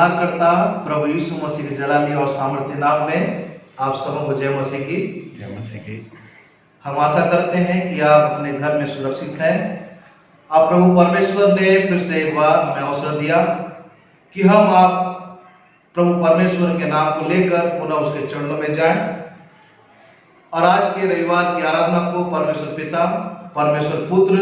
उद्धारकर्ता प्रभु यीशु मसीह के जलाली और सामर्थ्य नाम में आप सबों को जय मसीह की। हम आशा करते हैं कि आप अपने घर में सुरक्षित हैं। आप प्रभु परमेश्वर ने फिर से एक बार हमें अवसर दिया कि हम आप प्रभु परमेश्वर के नाम को लेकर पुनः उसके चरणों में जाएं और आज के रविवार की आराधना को परमेश्वर पिता, परमेश्वर पुत्र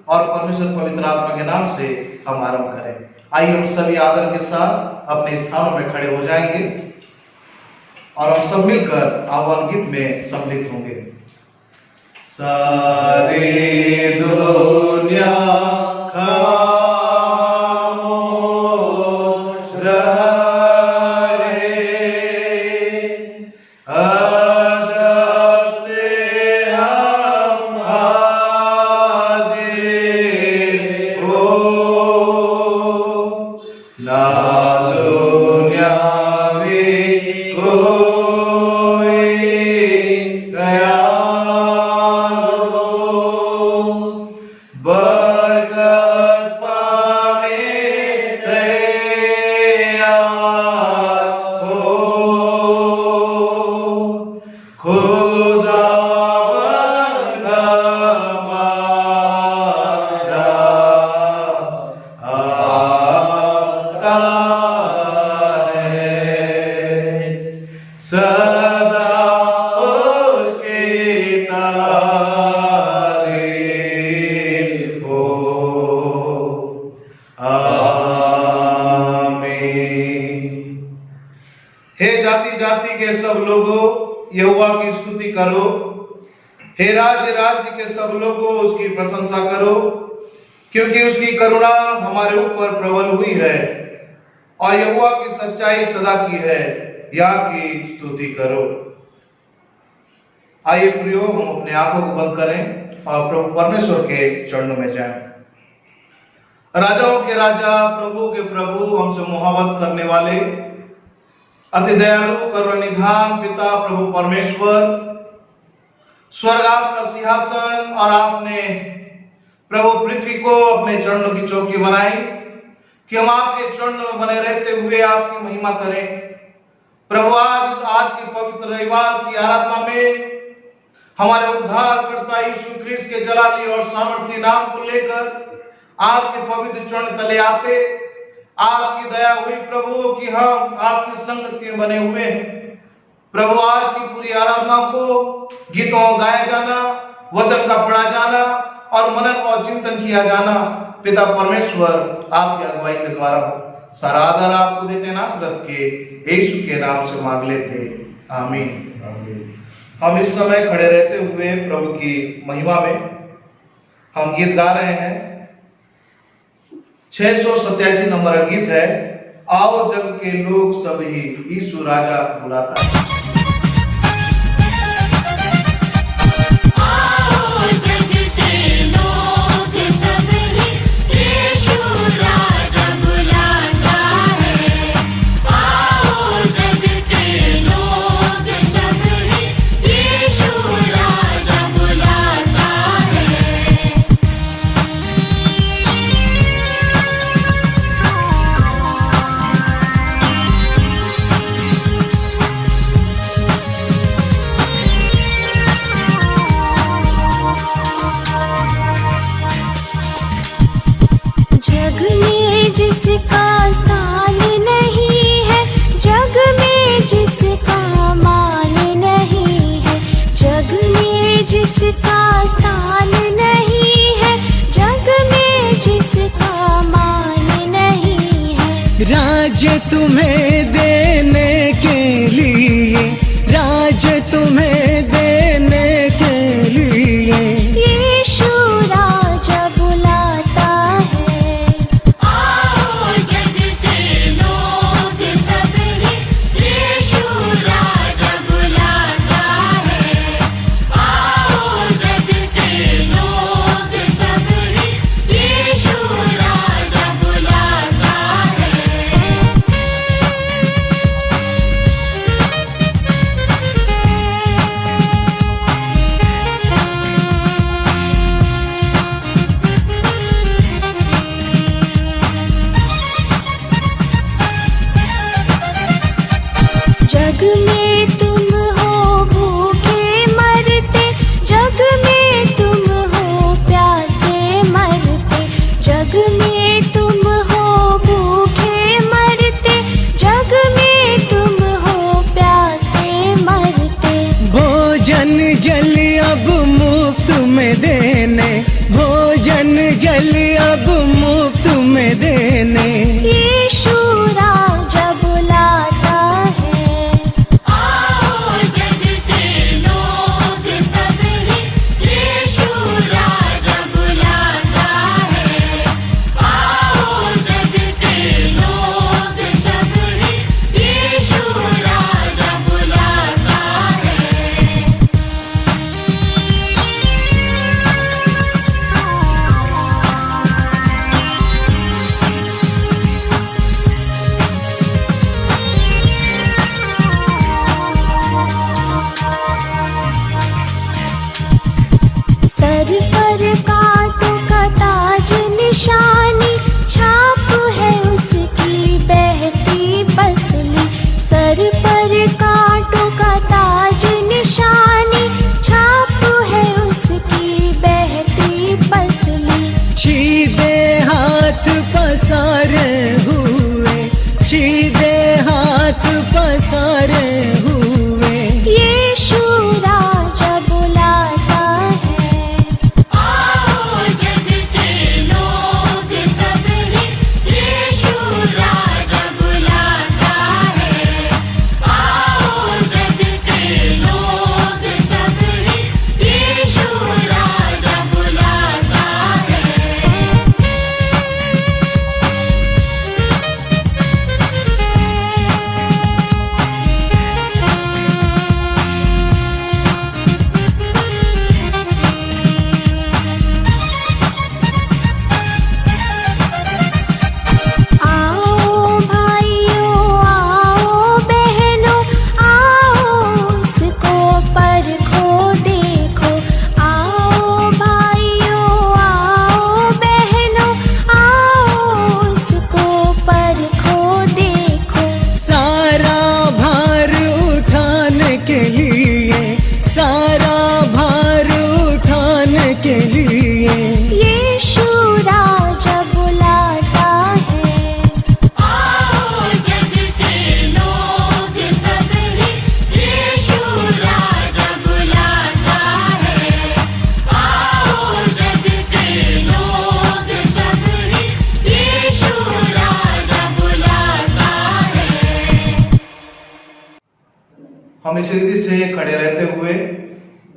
और परमेश्वर पवित्र आत्मा के नाम से हम आरंभ करें। आइए हम सभी आदर के साथ अपने स्थानों में खड़े हो जाएंगे और हम सब मिलकर आह्वान गीत में सम्मिलित होंगे। सारे दुनिया यहोवा की स्तुति करो। हे राज्य राज्य के सब लोगों उसकी प्रशंसा करो, क्योंकि उसकी करुणा हमारे ऊपर प्रबल हुई है और यहोवा की सच्चाई सदा की है। यहाँ की स्तुति करो। आइए प्रियो, हम अपने आंखों को बंद करें और प्रभु परमेश्वर के चरणों में जाएं। राजाओं के राजा, प्रभु के प्रभु, हमसे मोहब्बत करने वाले अति दयालु करुणानिधान पिता प्रभु परमेश्वर, स्वर्ग आपका सिंहासन और आपने प्रभु पृथ्वी को अपने चरणों की चौकी बनाई कि हम आपके चरणों में बने रहते हुए आपकी महिमा करें। प्रभु आज के पवित्र रविवार की आराधना में हमारे उद्धारकर्ता यीशु ख्रीस्त के जलाली और सामर्थ्य नाम को लेकर आपके पवित्र चरण तले आते आपकी दया हुई प्रभु कि हम आपकी संगति में बने हुए हैं। प्रभु आज की पूरी आराधना को गीतों गाया जाना, वचन का पढ़ा जाना और मनन और चिंतन किया जाना पिता परमेश्वर आपकी अगुवाई के द्वारा सारा आदर आपको देते नासरत के यीशु के नाम से मांग लेते, आमीन। हम इस समय खड़े रहते हुए प्रभु की महिमा में हम गीत गा रहे हैं। 687 नंबर गीत है, आओ जग के लोग सभी यीशु राजा बुलाता है। जिसका स्थान नहीं है जग में, जिसका मान नहीं है जग में, जिसका स्थान नहीं है जग में, जिसका मान नहीं है। राज्य तुम्हें देने के लिए, राज्य तुम्हें देने के लिए यीशु राजा बुलाता है। आओ जग के लोग सभी यीशु राजा बुलाता है। आओ जग के लोग सभी यीशु राजा बुलाता है। में देने, भोजन जल अब मुफ्त में देने। यीशु राजा बुलाता है, आओ जग के लोग सब रे, यीशु राजा बुलाता है, आओ जग के लोग सब रे, यीशु राजा बुलाता है। सर पर कांटों का ताज निशानी, छाप है उसकी बहती पसली। सर पर कांटों का ताज निशानी, छाप है उसकी बहती पसली। सीधे हाथ पसारे हुए, सीधे हाथ पसारे हुए। यीशु राजा बुलाता है, आओ जग के लोग सब रे, यीशु राजा बुलाता है, आओ जग के लोग सब रे, यीशु राजा बुलाता है। आओ भाइयों, आओ बहनों, आओ उसको परखो देखो। आओ भाइयों, आओ बहनों, आओ उसको परखो देखो। सारा भार उठाने के लिए, सारा भार उठाने के लिए। यीशु राजा बुलाता है, आओ जग के लोग सब रे, यीशु राजा बुलाता है, आओ जग के लोग सब रे, यीशु राजा बुलाता है। हम इस रीति से खड़े रहते हुए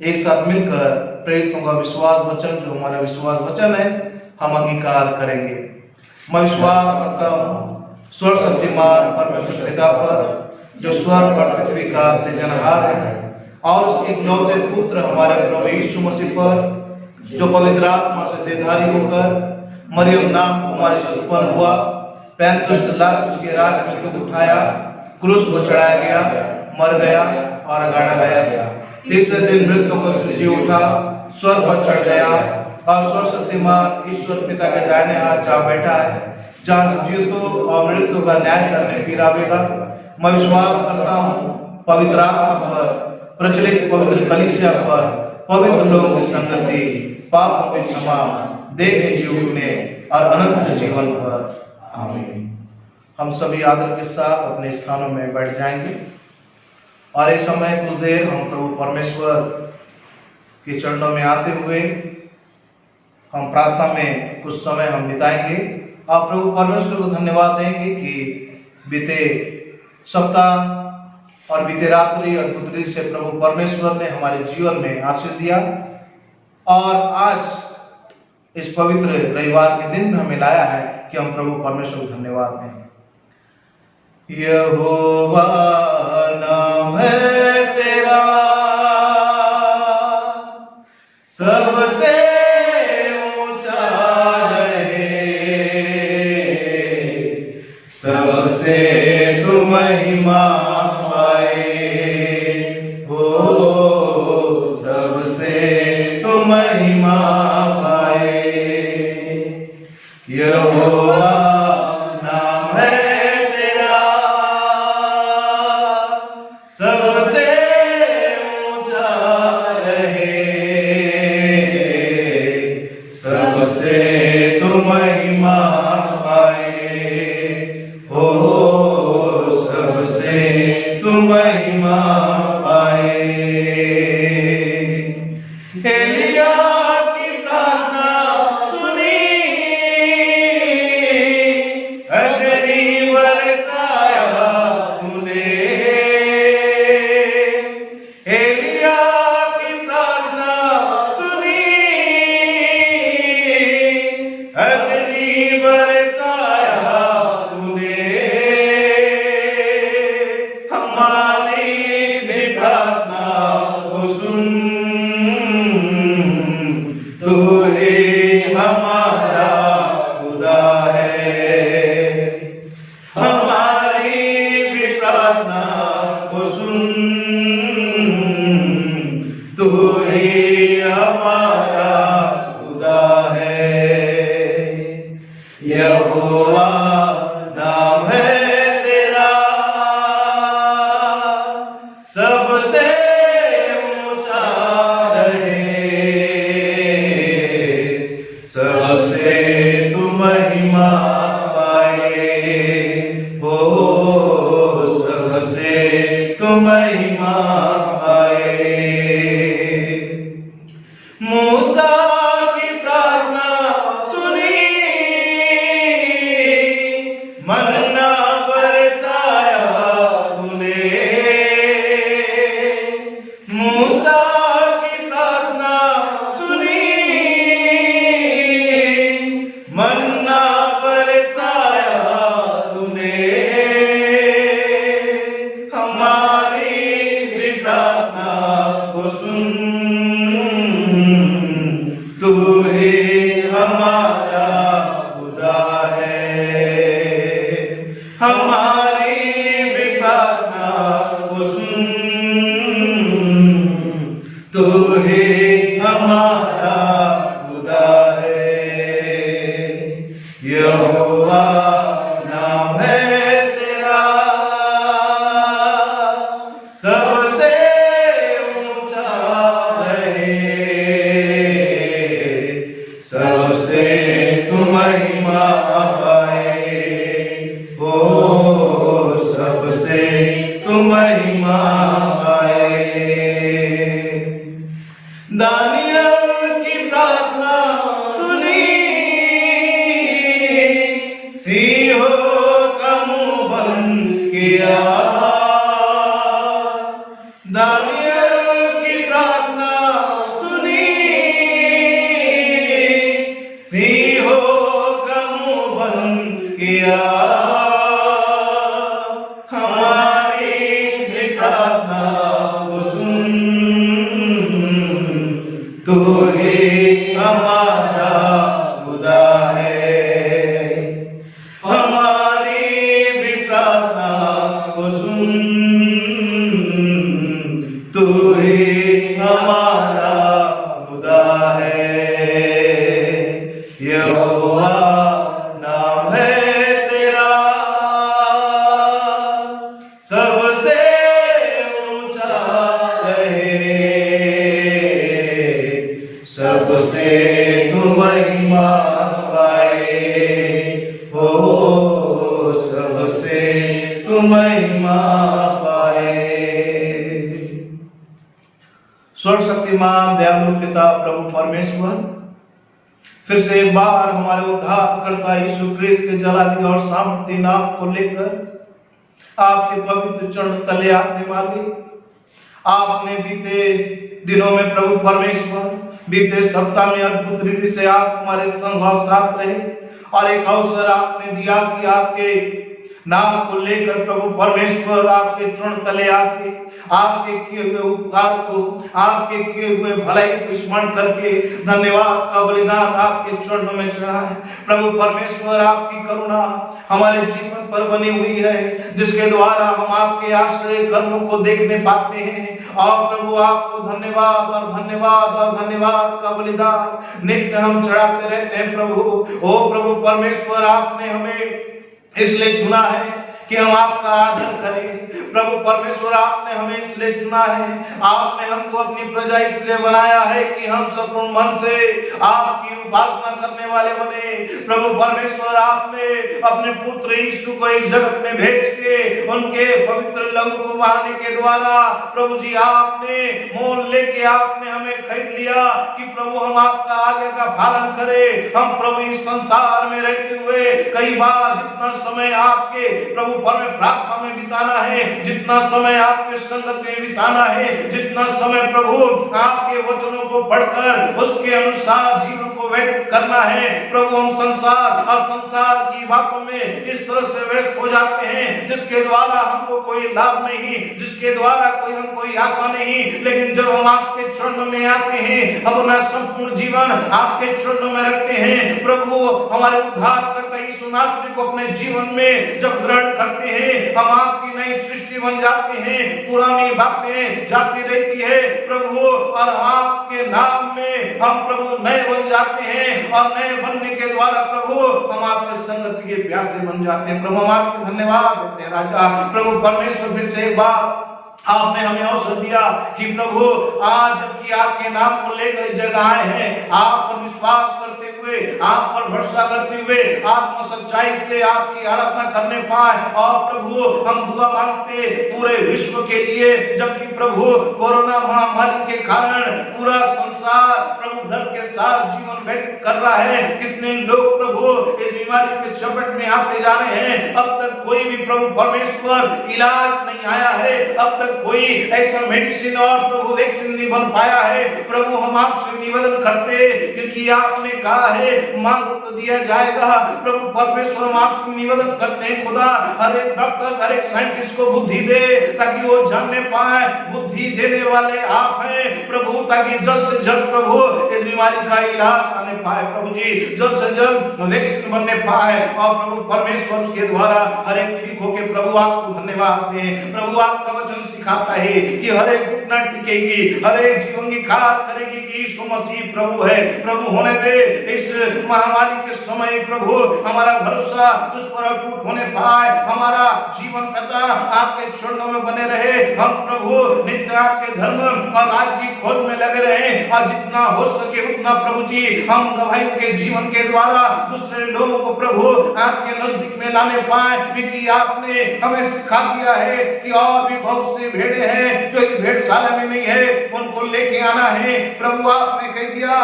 एक साथ मिलकर प्रेरितों का विश्वास वचन, जो हमारा विश्वास वचन है, हम अंगीकार करेंगे। मैं विश्वास करता हूँ स्वर्ग शक्तिमान परमेश्वर पिता पर, जो स्वर्ग और पृथ्वी का सृजनहार है, और उसके इकलौते पुत्र हमारे प्रभु यीशु मसीह पर, जो पवित्र आत्मा से देहधारी होकर मरियम नाम कुमारी से उत्पन्न हुआ, 35 लाख उसके राज में दुख उठाया, क्रूस पर चढ़ाया गया, मर गया और गाड़ा गया, तीसरे दिन मृत्यु को जी उठा, स्वर्ग पर चढ़ गया और स्वर्ग शक्तिमान ईश्वर पिता के दाहिने हाथ जा बैठा है, जहाँ से जीवितों और मृत्यु का न्याय करने फिर आवेगा। मैं विश्वास करता हूँ पवित्र आत्मा पर, प्रचलित पवित्र कलीसिया पर, पवित्र लोगों की संगति, पापों की क्षमा, देह के जी उठने और अनंत जीवन पर। आमीन। हम सभी आदर के साथ अपने स्थानों में बैठ जाएंगे और इस समय कुछ देर हम प्रभु परमेश्वर के चरणों में आते हुए हम प्रार्थना में कुछ समय हम बिताएंगे और प्रभु परमेश्वर को धन्यवाद देंगे कि बीते सप्ताह और बीते रात्रि अद्भुत रीति से प्रभु परमेश्वर ने हमारे जीवन में आशीष दिया और आज इस पवित्र रविवार के दिन में हमें लाया है कि हम प्रभु परमेश्वर को धन्यवाद दें। यहोवा नाम है तेरा, सबसे ऊंचा रहे, सबसे तू महिमा पाए, हो सबसे तू महिमा पाए। यहोवा नाम है तेरा, सबसे ऊंचा रहे, सबसे तू महिमा पाए, हो सबसे तू महिमा पाए। एलिया हमारा खुदा है। यहोवा नाम है तेरा, सबसे ऊंचा रहे, सबसे तू महिमा पाए हो, सबसे तू महिमा पाए। मूसा की प्रार्थना सुनी, मन्ना बरसाया तूने। मूसा की प्रार्थना सुनी, मन्ना बरसाया तूने। हमारी भी प्रार्थना को सुन, तू ही हमारा खुदा है। हमारी भी प्रार्थना को सुन, तू ही हमारा खुदा है। यहोवा नाम है तेरा, सबसे ऊंचा रहे, सबसे तू महिमा पाए हो, सबसे तू महिमा पाए। दानियल की प्रार्थना सुनी, सिंहों का मुंह बंद किया। दानियल की प्रार्थना सुनी, सिंहों का मुंह बंद किया। हमारी भी प्रार्थना को सुन, तू ही हमारा खुदा है। हमारी भी प्रार्थना को सुन, तू ही हमारा खुदा है। यहोवा नाम है तेरा, सबसे ऊंचा रहे, सबसे तू महिमा पाए हो, सबसे तू महिमा पाए। सर्वशक्तिमान दयालु पिता प्रभु परमेश्वर, फिर से एक बार हमारे उद्धारकर्ता यीशु क्रिस्त के जलाली और सामर्थ्य नाम को लेकर आपके पवित्र चरण तले आने वाले, आपने बीते दिनों में प्रभु परमेश्वर, बीते सप्ताह में अद्भुत रीति से आप हमारे संग और साथ रहे, और एक अवसर आपने दिया कि आपके नाम को लेकर प्रभु परमेश्वर आपके चरण तले आके आपके किए हुए उपकार को, आपके किए हुए भलाई को स्मरण करके धन्यवाद का बलिदान आपके चरणों में चढ़ाए। प्रभु परमेश्वर, आपकी करुणा हमारे जीवन पर बनी हुई है, जिसके द्वारा हम आपके आश्रय कर्मों को देखने पाते हैं। और प्रभु आपको धन्यवाद और धन्यवाद और धन्यवाद का बलिदान नित्य हम चढ़ाते रहते हैं। प्रभु ओ प्रभु परमेश्वर, आपने हमें इसलिए चुना है कि हम आपका आदर करें। प्रभु परमेश्वर, आपने हमें इसलिए चुना है, आपने हमको अपनी प्रजा इसलिए बनाया है कि हम संपूर्ण मन से आपकी उपासना करने वाले बने। प्रभु परमेश्वर, आपने अपने पुत्र यीशु को इस जगत में भेज के उनके पवित्र लहू को बहाने के द्वारा प्रभु जी आपने मोल लेके आपने हमें खरीद लिया कि प्रभु हम आपका आज्ञा का पालन करें। हम प्रभु इस संसार में रहते हुए कई बार जितना समय आपके प्रभु पर में प्रार्थना में बिताना है, जितना समय आपके संगत में बिताना है, जितना समय प्रभु आपके वचनों को पढ़कर उसके अनुसार जीवन को व्यतीत करना है, प्रभु हम संसार की बातों में इस तरह से व्यस्त हो जाते हैं जिसके द्वारा हमको कोई लाभ नहीं, जिसके द्वारा कोई आशा नहीं। लेकिन जब हम आपके चरणों में आते हैं, अपना संपूर्ण जीवन आपके चरणों में रखते हैं, प्रभु हमारे उद्धारकर्ता यीशु यीशु नासरी को अपने जीवन में जब ग्रहण करते हैं, हम आपकी नई सृष्टि बन जाते हैं। पुरानी बातें जाती रहती है प्रभु, और आपके नाम में हम प्रभु नए बन जाते हैं, और नए बनने के द्वारा प्रभु हम आपके संगति के प्यासे बन जाते हैं। प्रभु हम आपको धन्यवाद देते हैं राजा। प्रभु परमेश्वर फिर से एक बार आपने हमें अवसर दिया कि प्रभु आज जबकि आपके नाम को लेकर इस जगह आए हैं, आप पर विश्वास करते हुए, आप पर भरोसा करते हुए, आत्म सच्चाई से आपकी आराधना करने पाए। और प्रभु हम दुआ मांगते पूरे विश्व के लिए, जबकि प्रभु कोरोना महामारी के कारण पूरा संसार प्रभु डर के साथ जीवन व्यतीत कर रहा है। कितने लोग प्रभु इस बीमारी के चपेट में आते जा रहे हैं। अब तक कोई भी प्रभु परमेश्वर इलाज नहीं आया है, अब तक कोई ऐसा मेडिसिन और प्रभु वैक्सीन नहीं बन पाया है। प्रभु हम आपसे निवेदन करते हैं, क्योंकि आपने कहा है मांगो तो दिया जाएगा। प्रभु परमेश्वर हम आपसे निवेदन करते हैं खुदा, हर एक डॉक्टर, हर एक साइंटिस्ट को बुद्धि दे, ताकि वो जानने पाए बुद्धि देने वाले आप हैं प्रभु, ताकि जल्द से जल्द प्रभु इस बीमारी का इलाज आने पाए प्रभु जी, जल्द से जल्द वैक्सीन बनने पाए। और प्रभु परमेश्वर उसके द्वारा हर एक ठीक होके प्रभु आपको धन्यवाद दें। प्रभु आपका वचन सिखाता है कि हर एक घुटना टिकेगी, हर एक जीवन की खात करेगी कि यीशु मसीह प्रभु है। प्रभु होने दे इस महामारी के समय प्रभु हमारा भरोसा उस पर अटूट होने पाए, हमारा जीवन पिता आपके चरणों में बने रहे। हम प्रभु नित्य आपके धर्म और राज की खोज में लगे रहे, और जितना हो सके उतना प्रभु जी हम गवाहियों के जीवन के द्वारा दूसरे लोगों को प्रभु आपके नजदीक में लाने पाए, क्योंकि आपने हमें सिखा दिया है कि और भी बहुत से भेड़े हैं जो इस भेड़शाला में नहीं है, उनको लेके आना है। प्रभु आपने कह दिया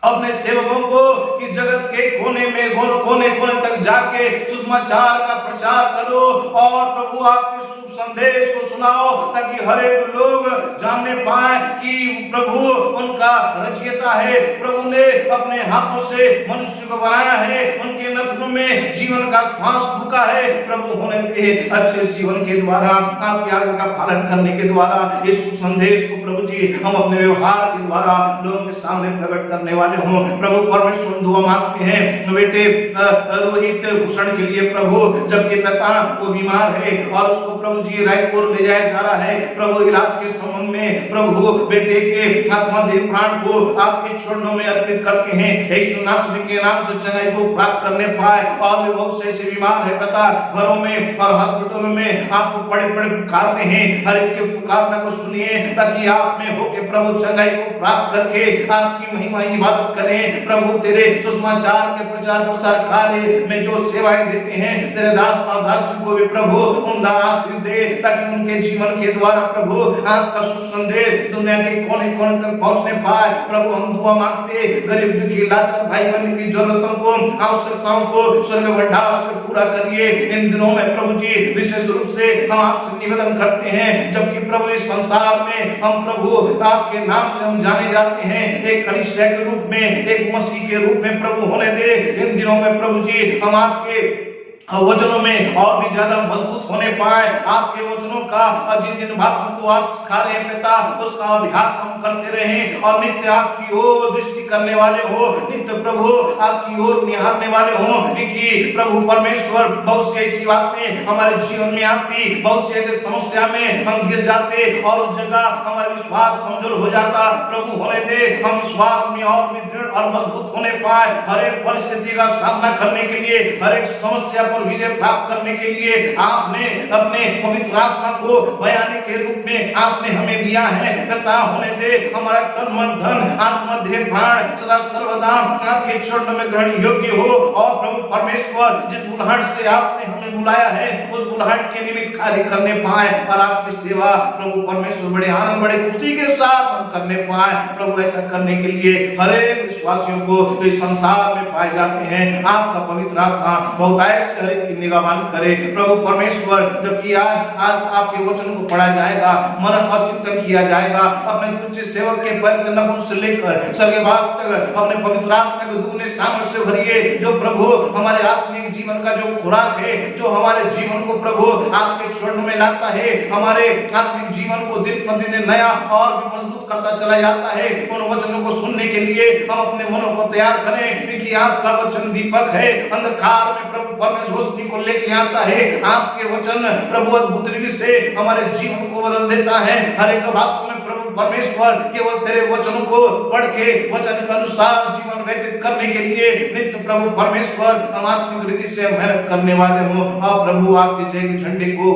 अपने सेवकों को कि जगत के कोने में कोने तक जाके सुसमाचार का प्रचार करो, और प्रभु आपके शुभ संदेश को सुनाओ, ताकि हर एक लोग जानने पाए कि प्रभु उनका रचयिता है। प्रभु ने अपने हाथों से मनुष्य को बनाया है, उनके नथनों में जीवन का श्वास फूंका है। प्रभु होने दे अच्छे जीवन के द्वारा, आपकी आज्ञा का पालन करने के द्वारा इस संदेश को प्रभु जी हम अपने व्यवहार के द्वारा लोगों के सामने प्रकट करने वाले हो। प्रभु परमेश्वर दुआ मांगते हैं बेटे रोहित भूषण के लिए प्रभु, जबकि पिता वो बीमार है और उसको प्रभु जी रायपुर ले जाया जा रहा है। प्रभु इलाज के संबंध में प्रभु बेटे के आत्मा देह प्राण को आपके चरणों में अर्पित करते हैं। यीशु नासरी के नाम से चंगाई को प्राप्त करने पाए। और भी बहुत से ऐसे बीमार है पिता, घरों में और हॉस्पिटलों में आपको बड़े बड़े पुकारते हैं, हर एक के पुकारना को सुनिए, ताकि आप में होके प्रभु चंगाई को प्राप्त करके आपकी महिमा इबादत करें। प्रभु तेरे सुसमाचार के प्रचार प्रसार कार्य में जो सेवाएं देते हैं, तेरे दास और दासी को भी प्रभु उनका आशीर्वाद दे, ताकि उनके जीवन के द्वारा प्रभु आपका शुभ संदेश दुनिया के कोने कोने तक पहुंचने पाए। प्रभु हम दुआ मांगते गरीब दुखी लाचार भाई बहन की जरूरतों को, आवश्यकताओं को स्वर्ग भंडार से पूरा करिए। इन दिनों में प्रभु जी विशेष रूप से हम आपसे निवेदन करते हैं, जबकि प्रभु इस संसार में हम प्रभु आपके नाम से हम जाने जाते हैं, एक कलीसिया के रूप में, एक मसीह के रूप में प्रभु होने दे। इन दिनों में प्रभु जी हम आपके वचनों में और भी ज्यादा मजबूत होने पाए, आपके वचनों का और जिन जिन बातों को आप सिखा रहे हैं पिता, उसका अभ्यास हम करते रहें, और नित्य आपकी ओर दृष्टि करने वाले हो, नित्य प्रभु आपकी ओर निहारने वाले हो। क्योंकि प्रभु परमेश्वर बहुत सी ऐसी बातें हमारे जीवन में आती, बहुत से ऐसे समस्या में हम गिर जाते और उस जगह हमारा विश्वास कमजोर हो जाता। प्रभु होने दे हम विश्वास में और भी दृढ़ और मजबूत होने पाए, हर एक परिस्थिति का सामना करने के लिए, हर एक समस्या विजय प्राप्त करने के लिए आपने अपने पवित्र आत्मा को बयाने के रूप में आपने हमें दिया है। पिता होने दे हमारा तन मन धन आत्मा देह प्राण सदा सर्वदा आपके चरणों में ग्रहण योग्य हो। और प्रभु परमेश्वर जिस बुलाहट से आपने हमें बुलाया है, उस बुलाहट के निमित्त कार्य करने पाए, और आपकी सेवा प्रभु परमेश्वर बड़े आनंद बड़े खुशी के साथ हम करने पाए। प्रभु ऐसा करने के लिए हर एक विश्वासियों को इस संसार में पाए जाते हैं आपका पवित्र आत्मा बहुत हर एक की निगरानी करे प्रभु परमेश्वर। जबकि आज आपके वचन को पढ़ा जाएगा, मनन और चिंतन किया जाएगा, अपने तुच्छ सेवक के पैर के नखून से लेकर स्वर्ग भाग तक अपने पवित्र आत्मा के दुगने सामर्थ्य से भरिए, जो प्रभु हमारे आत्मिक जीवन का जो खुराक है, जो हमारे जीवन को प्रभु आपके चरणों में लाता है, हमारे आत्मिक जीवन को दिन प्रतिदिन नया और भी मजबूत करता चला जाता है। उन वचनों को सुनने के लिए हम अपने मनों को तैयार करें, क्योंकि आपका वचन दीपक है, अंधकार में प्रभु परमेश्वर रोशनी को लेके आता है। आपके वचन प्रभु अद्भुत रीति से हमारे जीवन को बदल देता है। हर एक बात में प्रभु परमेश्वर केवल तेरे वचनों को पढ़ के वचन के अनुसार जीवन व्यतीत करने के लिए नित्य प्रभु परमेश्वर हम आत्मिक रीति से मेहनत करने वाले हो, और प्रभु आपके जय के झंडे को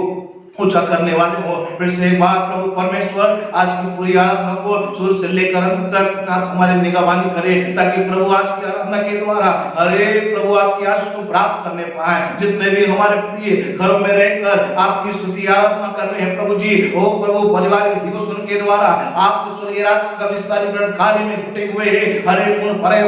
ऊंचा करने वाले हो। फिर से एक बार प्रभु परमेश्वर आज की पूरी आराधना को शुरू से लेकर अंत तक आप हमारे निगरानी करें, ताकि प्रभु आज की आराधना के द्वारा हरे प्रभु आपकी आशीष को प्राप्त करने पाए। जितने भी हमारे प्रिय घरों में रहकर आपकी स्तुति आराधना कर रहे हैं प्रभु जी, ओ प्रभु पारिवारिक दिवसों के द्वारा आपके स्वर्गीय राज्य का विस्तारीकरण कार्य में जुटे हुए हैं। हर एक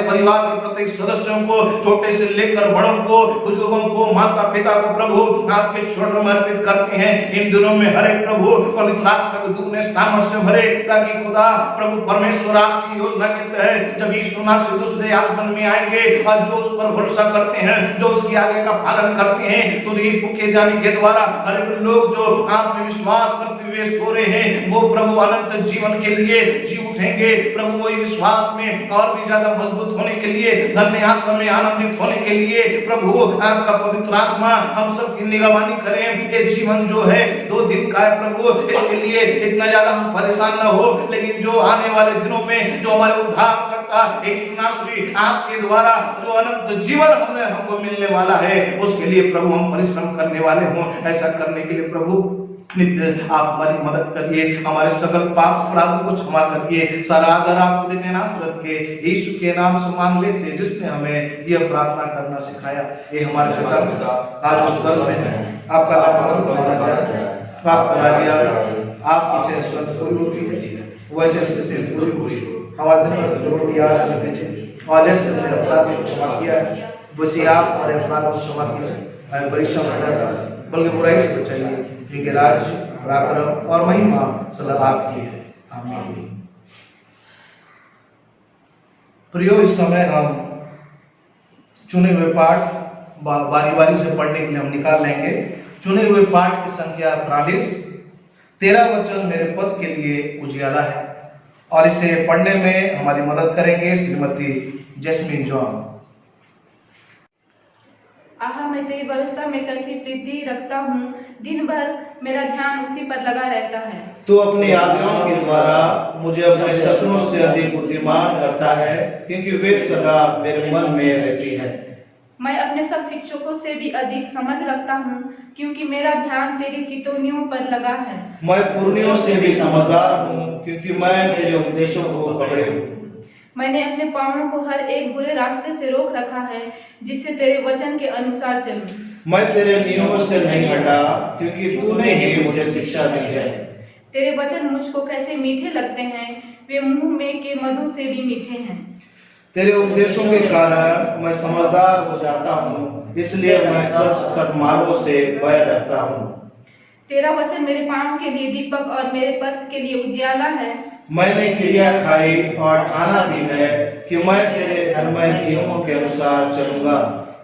परिवार के प्रत्येक सदस्यों को, छोटे से लेकर बड़ों को, बुजुर्गों को, माता पिता को प्रभु आपके चरणों में अर्पित करते हैं। इन दिनों में हरे प्रभु पवित्र आत्मा के दुगने सामर्थ्य भरे, ताकि खुदा प्रभु परमेश्वर आपकी योजना के तहत जब यीशु मसीह दूसरे आगमन में आएंगे और जो उस पर भरोसा करते हैं, जो उसकी आज्ञा का पालन करते हैं, तो ये फूके जाने के द्वारा हर लोग जो आप में विश्वास करते हुए सो रहे हैं, वो प्रभु अनंत जीवन के लिए जी उठेंगे। प्रभु वही विश्वास में और भी ज्यादा मजबूत होने के लिए, धन्य आश्रम में आनंदित होने के लिए प्रभु आपका पवित्र आत्मा हम सब की निगरानी करें। ये जीवन जो है 2 दिन का है प्रभु, इसके लिए इतना ज्यादा हम परेशान ना हो, लेकिन जो आने वाले दिनों में जो हमारे उद्धार करता यीशु मसीह आपके द्वारा जो अनंत जीवन हमको मिलने वाला है, उसके लिए प्रभु हम परिश्रम करने वाले हों। ऐसा करने के लिए प्रभु नित्य आप हमारी मदद करिए, हमारे सकल पाप अपराधों को क्षमा करिए। सारा आदर आपको देते नासरत के यीशु के नाम से मांग लेते, जिसने हमें यह प्रार्थना करना सिखाया। ये हमारे पिता आज उस स्वर्ग में है, आपका नाम पवित्र होना जाए, आपका राज्य आए, आपकी इच्छा स्वर्ग पूरी होती है वैसे पृथ्वी पूरी हुई। हमारे दिन भर की रोटी आज हमें दीजिए, और जैसे हमने अपराध को क्षमा किया है वैसे आप हमारे अपराध को क्षमा कीजिए। परीक्षा में डर बल्कि बुराई से बचाइए, क्योंकि राज्य, पराक्रम और महिमा सदा आपकी है। आमीन। प्रियो, इस समय हम चुने हुए पाठ बारी बारी से पढ़ने के लिए हम निकाल लेंगे। चुने हुए पाठ की संख्या 43। 13 वचन मेरे पद के लिए उजियाला है, और इसे पढ़ने में हमारी मदद करेंगे श्रीमती जैस्मिन जॉन। आहा, मैं तेरी व्यवस्था में कैसी प्रीति रखता हूँ, दिन भर मेरा ध्यान उसी पर लगा रहता है। तू अपनी आज्ञाओं के द्वारा मुझे अपने सपनों से अधिक बुद्धिमान करता है, क्योंकि वे सदा मेरे मन में रहती है। मैं अपने सब शिक्षकों से भी अधिक समझ रखता हूँ, क्योंकि मेरा ध्यान तेरी चितौनियों पर लगा है। मैं पुरनियों से भी समझदार हूँ, क्योंकि मैं तेरे उपदेशों को पकड़े हूँ। मैंने अपने पाँवों को हर एक बुरे रास्ते से रोक रखा है, जिससे तेरे वचन के अनुसार चलूं। मैं तेरे नियमों से नहीं हटा, क्योंकि तूने ही मुझे शिक्षा दी है। तेरे वचन मुझको कैसे मीठे लगते हैं, वे मुंह में के मधु से भी मीठे हैं। तेरे उपदेशों के कारण मैं समझदार हो जाता हूँ, इसलिए मैं सब सद्मार्गों से भय रखता हूँ। तेरा वचन मेरे पाँव के लिए दीपक और मेरे पथ के लिए उजियाला है। मैंने क्रिया खाई और ठाना भी है कि मैं तेरे धर्ममय नियमों के अनुसार चलूंगा।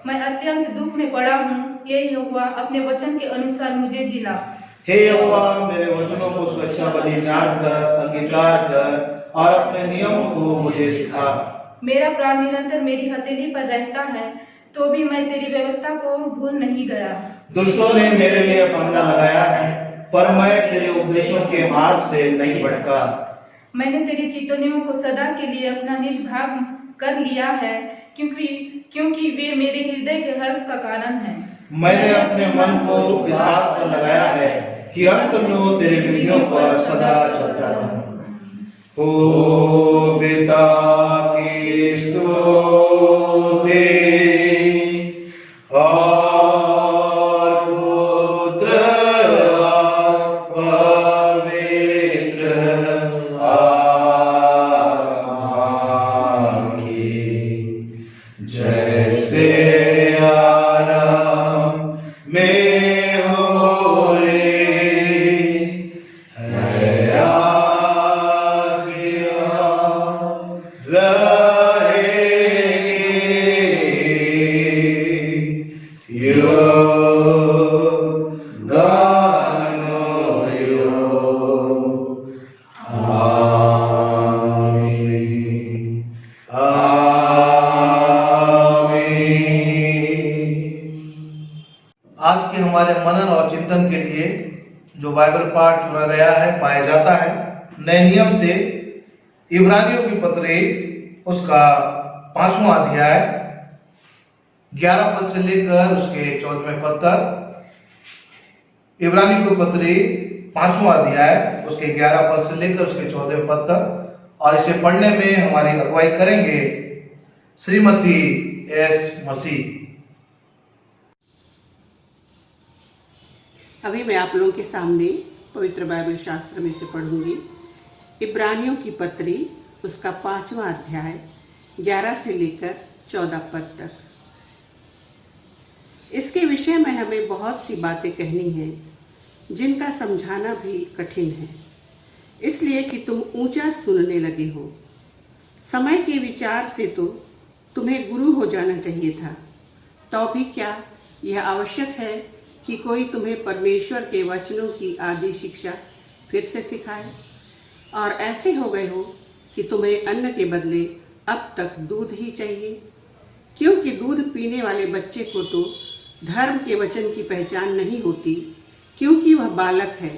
मैं अत्यंत दुख में पड़ा हूँ, ये यहोवा अपने वचन के अनुसार मुझे जिला। हे यहोवा, मेरे वचनों को स्वेच्छा बलि जानकर अंगीकार कर और अपने नियमों को मुझे सिखा। मेरा प्राण निरंतर मेरी हथेली पर रहता है, तो भी मैं तेरी व्यवस्था को भूल नहीं गया। दुष्टों ने मेरे लिए फंदा लगाया है, पर मैं तेरे उपदेशों के मार्ग से नहीं भटका। मैंने तेरी चितौनियों को सदा के लिए अपना निज भाग कर लिया है, क्योंकि वे मेरे हृदय के हर्ष का कारण है। मैंने अपने मन को इस बात पर लगाया है कि अंत में तेरी विधियों पर सदा चलता रहूं। ओ पिता की स्तुति और पुत्र पवित्र आत्मा की, जैसे आरंभ हमारे मनन और चिंतन के लिए जो बाइबल पाठ चुना गया है पाया जाता है नए नियम से इब्रानियों की पत्री उसका 5वां अध्याय 11 पद से लेकर उसके 14वें पद तक। इब्रानियों की पत्री 5वां अध्याय उसके 11 पद से लेकर उसके 14वें पद तक। और इसे पढ़ने में हमारी अगुवाई करेंगे श्रीमती एस मसीह। अभी मैं आप लोगों के सामने पवित्र बाइबल शास्त्र में से पढ़ूंगी इब्रानियों की पत्री उसका 5वां अध्याय 11 से लेकर 14 पद तक। इसके विषय में हमें बहुत सी बातें कहनी हैं जिनका समझाना भी कठिन है, इसलिए कि तुम ऊंचा सुनने लगे हो। समय के विचार से तो तुम्हें गुरु हो जाना चाहिए था, तो भी क्या यह आवश्यक है कि कोई तुम्हें परमेश्वर के वचनों की आदि शिक्षा फिर से सिखाए? और ऐसे हो गए हो कि तुम्हें अन्न के बदले अब तक दूध ही चाहिए, क्योंकि दूध पीने वाले बच्चे को तो धर्म के वचन की पहचान नहीं होती, क्योंकि वह बालक है,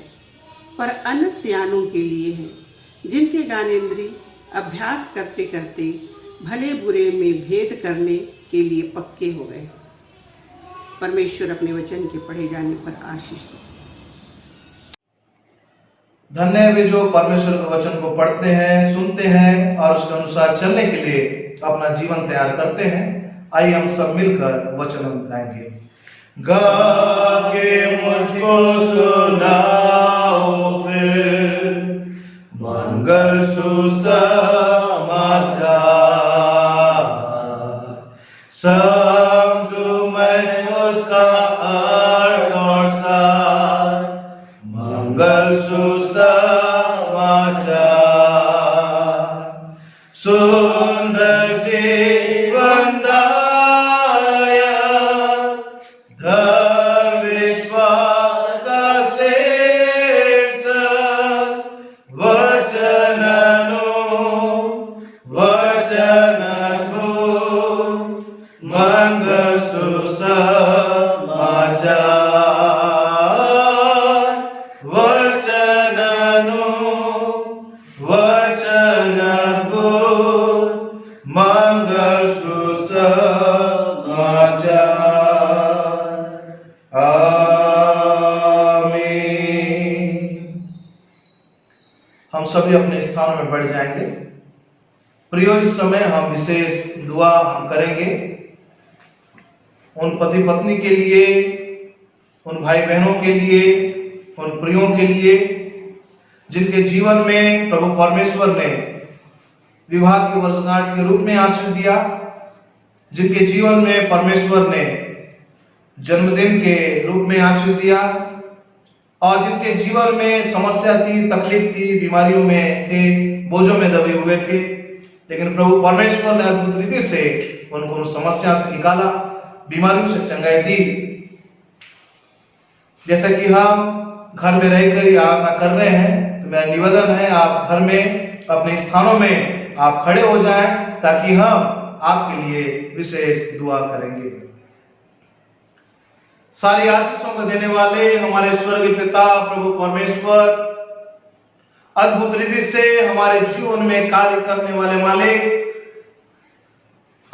पर अन्न सियानों के लिए है, जिनके ज्ञानेंद्रिय अभ्यास करते करते भले बुरे में भेद करने के लिए पक्के हो गए। परमेश्वर अपने वचन के पढ़े जाने पर आशीष दे। धन्य है वे जो परमेश्वर के वचन को पढ़ते हैं, सुनते हैं और उसके अनुसार चलने के लिए अपना जीवन तैयार करते हैं। आइए हम सब मिलकर वचन गाएंगे। गा के मुझको सुनाओ फिर मंगल सुसमाचार, समझूं मैं उसका अर्थ और सार, मंगल सुसमाचार। सुंदर जीवन दायक, धर्म विश्वास शीर्ष, वचननु मंगल सुसमाचार, वचननु मंगल सुसमाचार। आमीन। हम सभी अपने स्थानों में बढ़ जाएंगे। प्रियो, इस समय हम विशेष दुआ हम करेंगे उन पति पत्नी के लिए, उन भाई बहनों के लिए, उन प्रियों के लिए जिनके जीवन में प्रभु परमेश्वर ने विवाह की वर्षगांठ के रूप में आशीष दिया, जिनके जीवन में परमेश्वर ने जन्मदिन के रूप में आशीष दिया और जिनके जीवन में समस्या थी, तकलीफ थी, बीमारियों में थे, बोझों में दबे हुए थे, लेकिन प्रभु परमेश्वर ने अद्भुत रीति से उनको उन समस्या से निकाला, बीमारियों से चंगाई दी। जैसा कि हम घर में रहकर आराधना कर रहे हैं, तो मेरा निवेदन है आप घर में अपने स्थानों में आप खड़े हो जाएं ताकि हम आपके लिए विशेष दुआ करेंगे। सारी आशीषों को देने वाले हमारे स्वर्गीय पिता प्रभु परमेश्वर, अद्भुत रीति से हमारे जीवन में कार्य करने वाले मालिक,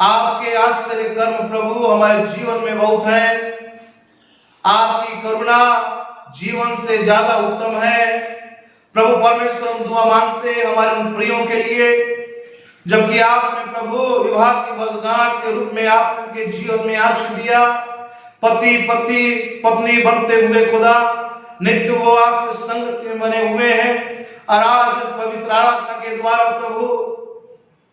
आपके आश्चर्य कर्म प्रभु हमारे जीवन में बहुत है। आपकी करुणा जीवन से ज्यादा उत्तम है। प्रभु परमेश्वर, हम दुआ मांगते हमारे उन प्रियों के लिए, जबकि आपने प्रभु विवाह की वर्षगांठ के रूप में आप उनके जीवन में आशीष दिया। पति पत्नी बनते हुए खुदा नित्य वो आपके संगति में बने हुए हैं। और आज पवित्र आराधना के द्वारा प्रभु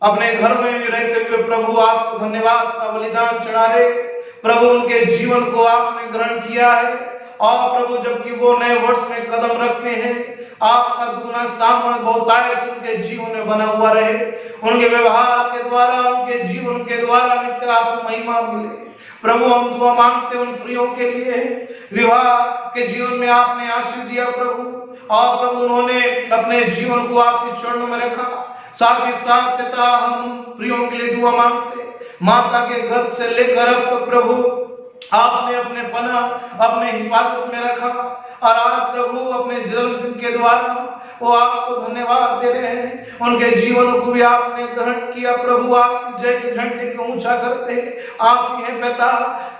अपने घर में भी रहते हुए प्रभु आपको धन्यवाद का बलिदान चढ़ा रहे। प्रभु उनके जीवन को आपने ग्रहण किया है और प्रभु जबकि वो नए वर्ष में कदम रखते हैं, आपका दुगना सामर्थ बहुतायत उनके जीवन में बना हुआ रहे। उनके व्यवहार के द्वारा, उनके जीवन के द्वारा नित्य आपको महिमा मिले। प्रभु हम दुआ मांगते उन प्रियों के लिए, विवाह के जीवन में आपने आशीष दिया प्रभु, और प्रभु उन्होंने अपने जीवन को आपके चरणों में रखा। साथ ही साथ पिता, हम प्रियों के लिए दुआ मांगते, माता के गर्भ से लेकर अब तो प्रभु आपने अपने पना अपने हिफाजत में रखा और आज प्रभु अपने जन्मदिन के द्वारा वो आपको धन्यवाद दे रहे हैं। उनके जीवनों को भी आपने ग्रहण किया प्रभु, आपकी जय के घंटे को ऊंचा करते हैं। आप ये पिता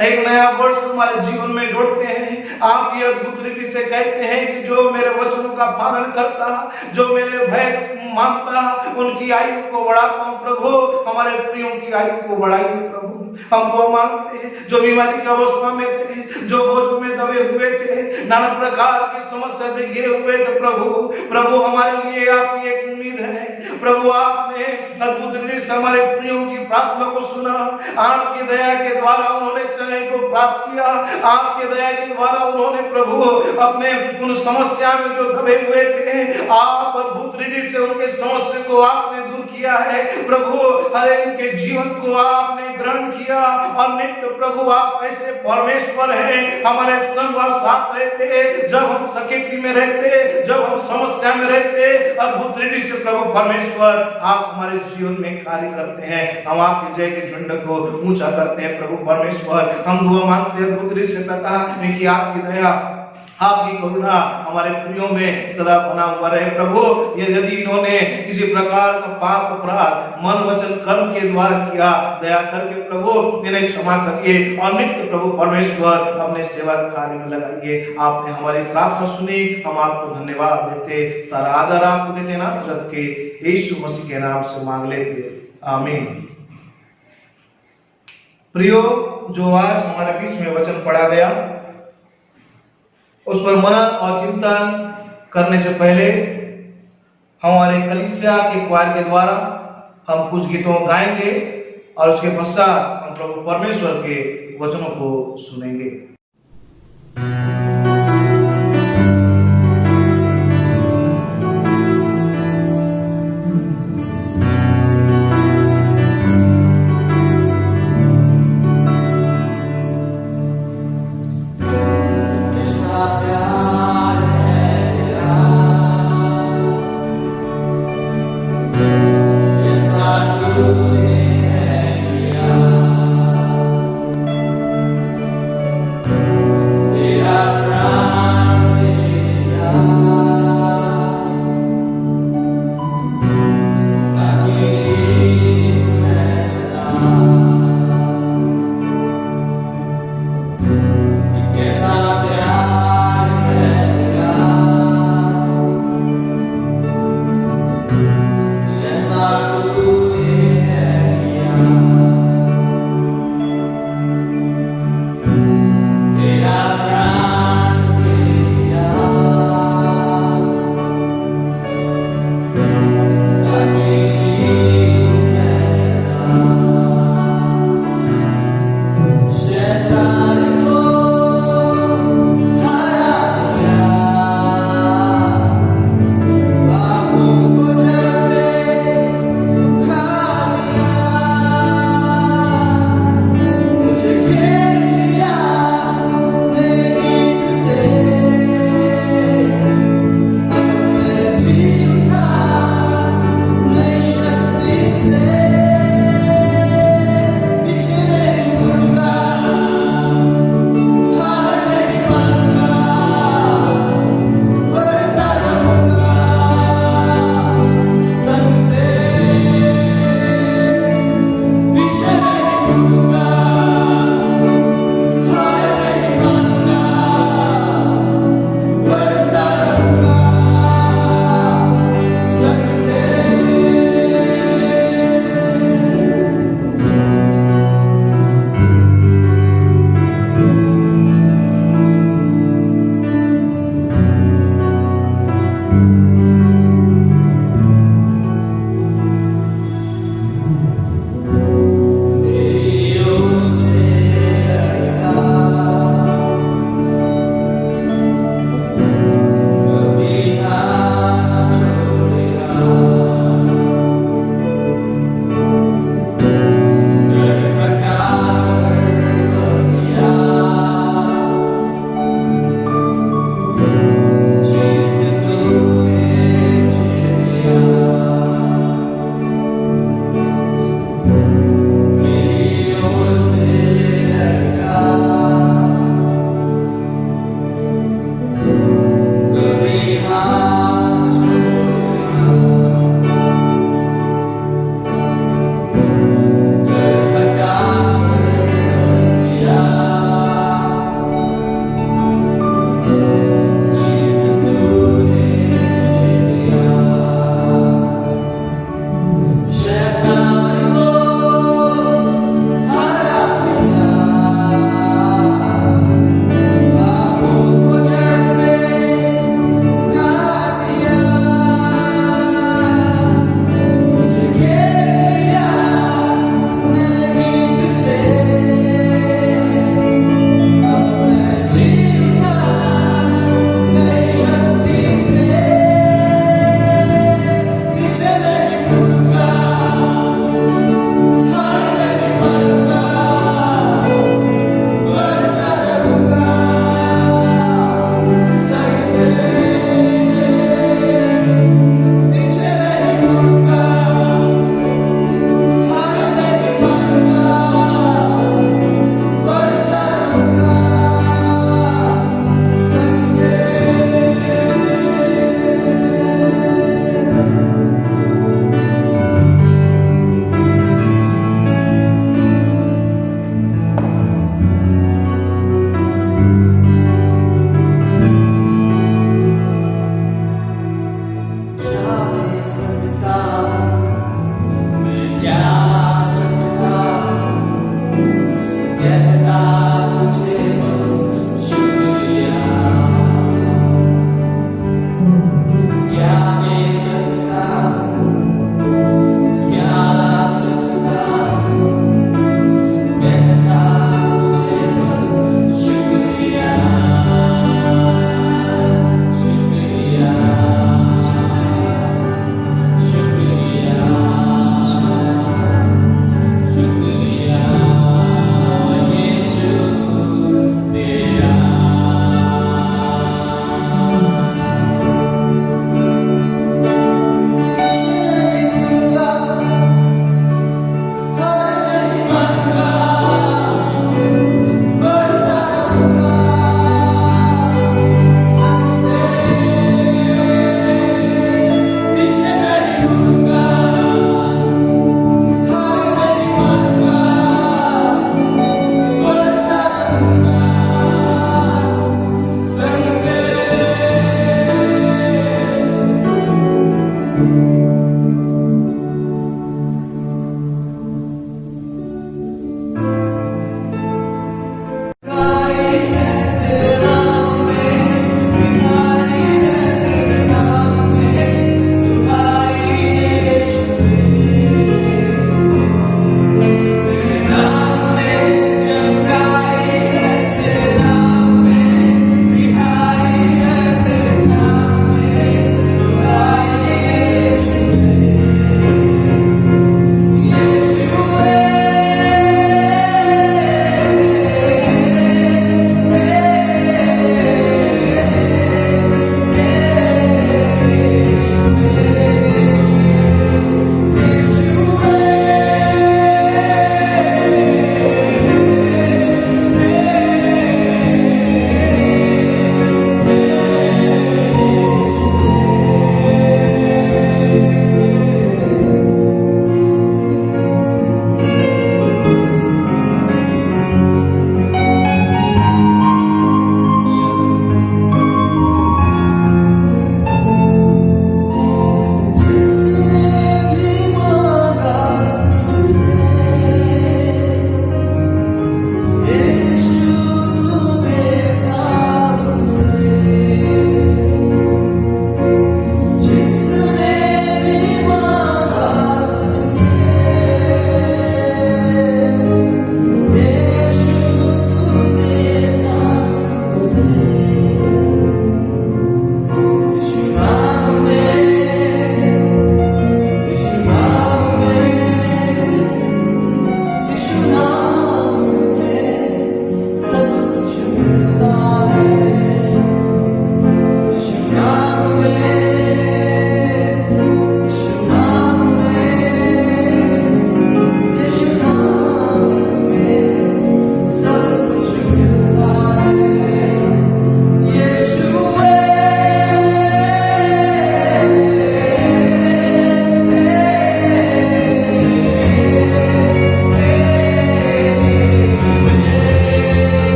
एक नया वर्ष हमारे जीवन में जोड़ते हैं। आप ये अद्भुत रीति से कहते हैं कि जो मेरे वचनों का पालन करता, जो मेरे भय मानता, उनकी आयु को बढ़ाता हूं प्रभु। हमारे प्रियों की आयु को बढ़ाइए प्रभु। हम दुआ मांगते हैं जो बीमारी की अवस्था में थे, जो बोझ में दबे हुए थे, नाना प्रकार की समस्या से घिरे हुए थे प्रभु हमारे लिए आपकी एक उम्मीद है प्रभु। आपने अद्भुत रीति से हमारे प्रियों की प्रार्थना को सुना। आपकी दया के द्वारा उन्होंने चंगाई को प्राप्त किया। आपके दया के द्वारा उन्होंने प्रभु अपने उन समस्या में जो दबे हुए थे, आप अद्भुत रीति से उनके समस्या को आपने दूर किया है प्रभु। हर एक के जीवन को आपने ग्रहण किया और नित्य प्रभु आप ऐसे परमेश्वर हैं, हमारे संग और साथ रहते, जब हम सकेती में रहते, जब हम समस्या में रहते, अद्भुत रीति से प्रभु परमेश्वर आप हमारे जीवन में कार्य करते हैं। हम आपकी जय के झंडे को ऊंचा करते हैं प्रभु परमेश्वर। हम दुआ मांगते हैं अद्भुत रीति से पिता कि आपकी दया आपकी करुणा हमारे प्रियों में सदा बना हुआ रहे प्रभु। ये यदि इन्होंने किसी प्रकार का पाप अपराध मन वचन कर्म के द्वारा किया, दया करके प्रभु इन्हें क्षमा करिए और नित्य प्रभु परमेश्वर अपने सेवा कार्य में लगाइए। आपने हमारी प्रार्थना सुनी, हम आपको धन्यवाद देते, सारा आदर आपको देते नासरत के यीशु मसीह के नाम से मांग लेते, आमीन। प्रियो, जो आज हमारे बीच में वचन पढ़ा गया उस पर मनन और चिंतन करने से पहले हमारे कलीसिया के क्वायर के द्वारा हम कुछ गीतों गाएंगे और उसके पश्चात हम प्रभु परमेश्वर के वचनों को सुनेंगे।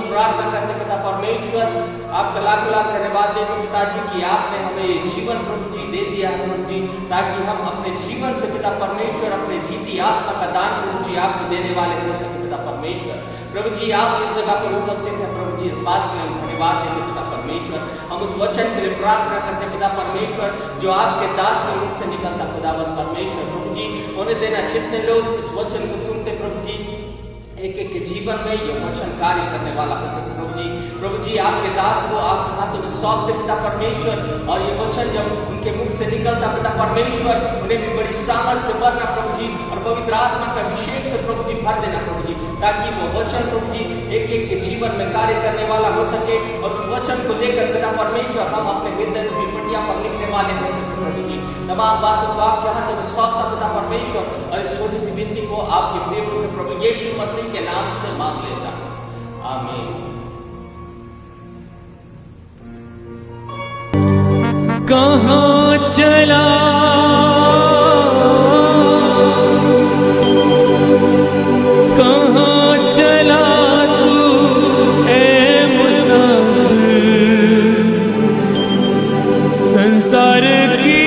प्रार्थना करते पिता परमेश्वर, आपका लाखों लाख धन्यवाद देते पिताजी कि आपने हमें ये जीवन प्रभु जी दे दिया है प्रभु जी, ताकि हम अपने जीवन से पिता परमेश्वर अपने जीती आत्मा का दान प्रभु जी आपको देने वाले हो सके पिता परमेश्वर। प्रभु जी आप इस जगह पर उपस्थित हैं प्रभु जी, इस बात के लिए हम धन्यवाद देते पिता परमेश्वर। हम उस वचन के लिए प्रार्थना करते पिता परमेश्वर जो आपके दास के मुख से निकलता खुदावन परमेश्वर प्रभु जी, उन्हें देना जितने लोग इस वचन को सुनते प्रभु जी एक एक के जीवन में यह वचन कार्य करने वाला हो सके प्रभु जी। प्रभु जी आपके दास को आपके हाथों में सौंपते पिता परमेश्वर, और ये वचन जब उनके मुख से निकलता पिता परमेश्वर उन्हें भी बड़ी सामर्थ से भरना प्रभु जी, और पवित्र आत्मा का अभिषेक से प्रभु जी भर देना प्रभु जी, ताकि वो वचन प्रभु जी एक एक के जीवन में कार्य करने वाला हो सके, और उस वचन को लेकर पिता परमेश्वर हम अपने हृदय की पटिया पर लिखने वाले हो सके प्रभु जी। तमाम बातों को आपके हाथों में सौंपता पिता परमेश्वर, और इस छोटी सी विनती को आपके प्रिय पुत्र प्रभु यीशु मसीह के नाम से मांग लेता हूं, आमीन। कहाँ चला कहाँ चला तू ए मुसाफिर, संसार की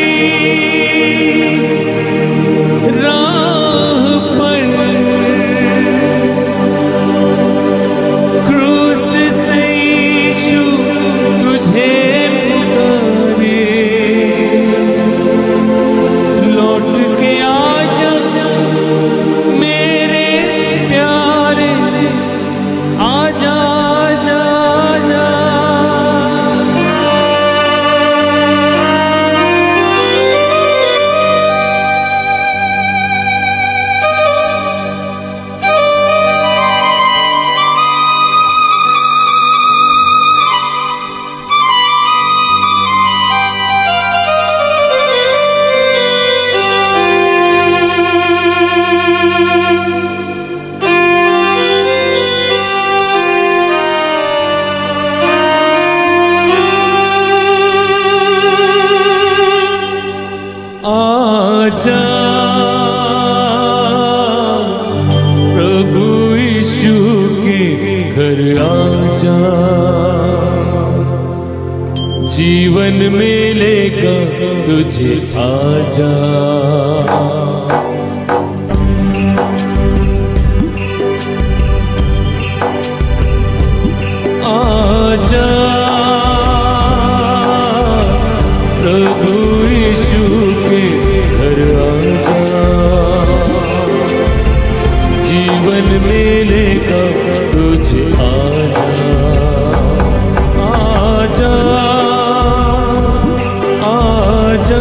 राह पर क्रूस से यीशु तुझे पुकारे, लौट के आजा मेरे प्यारे, आजा आजा आजा। आजा प्रभु यीशु के घर आजा, जीवन मिलेगा तुझे आजा। आजा प्रभु यीशु के घर आजा, जीवन मिलेगा तुझे आजा। आजा आजा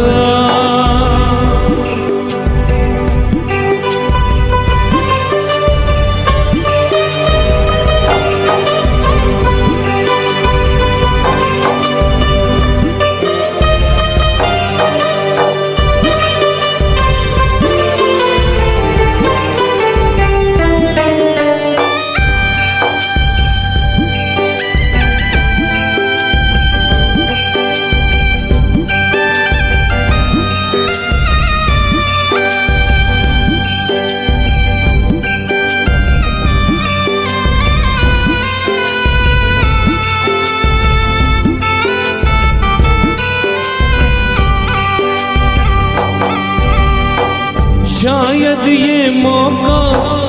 शायद ये मौका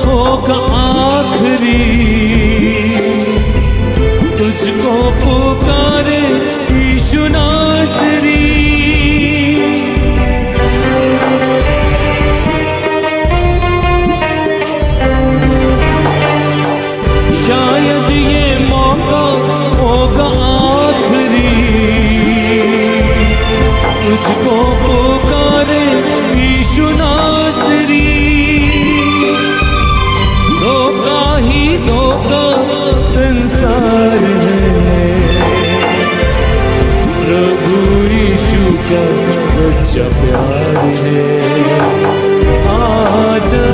होगा आखिरी, तुझको पुकारे यीशु नासरी। शायद ये मौका होगा आखिरी, तुझको पुकारे यीशु नासरी। धोखा ही धोखा संसार है, प्रभु यीशु का सच्चा प्यार है। आजा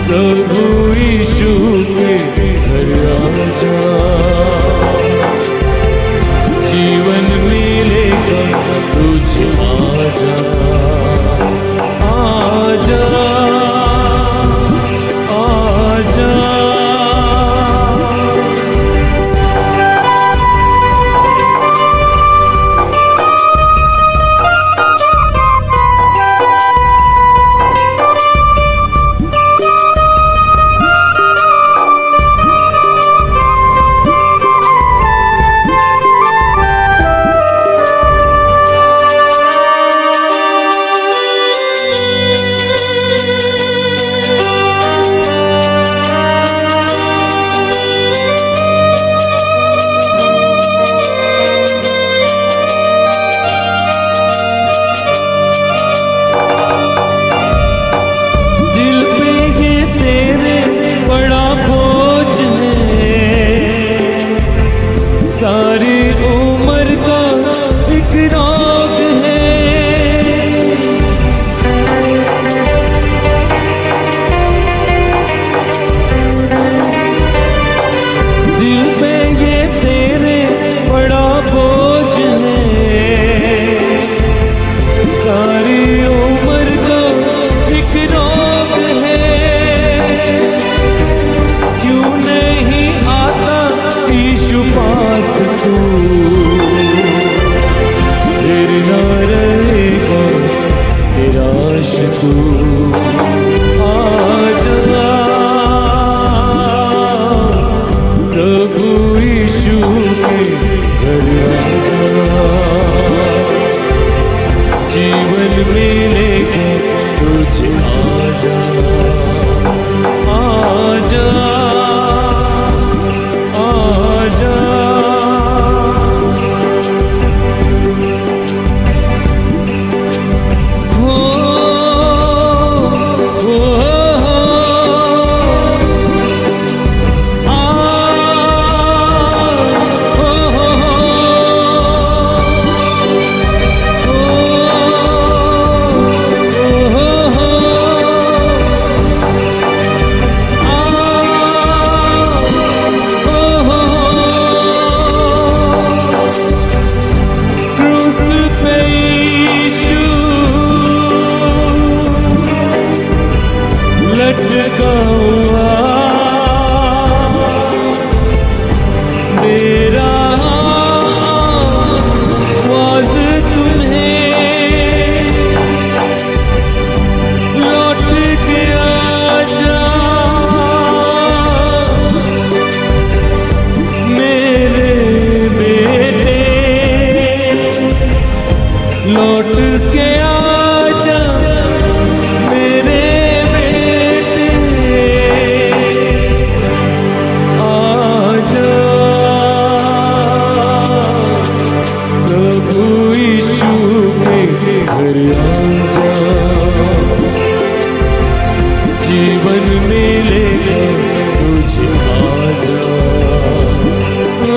प्रभु यीशु के घर आजा, जीवन मिलेगा तुझे आजा। आजा आजा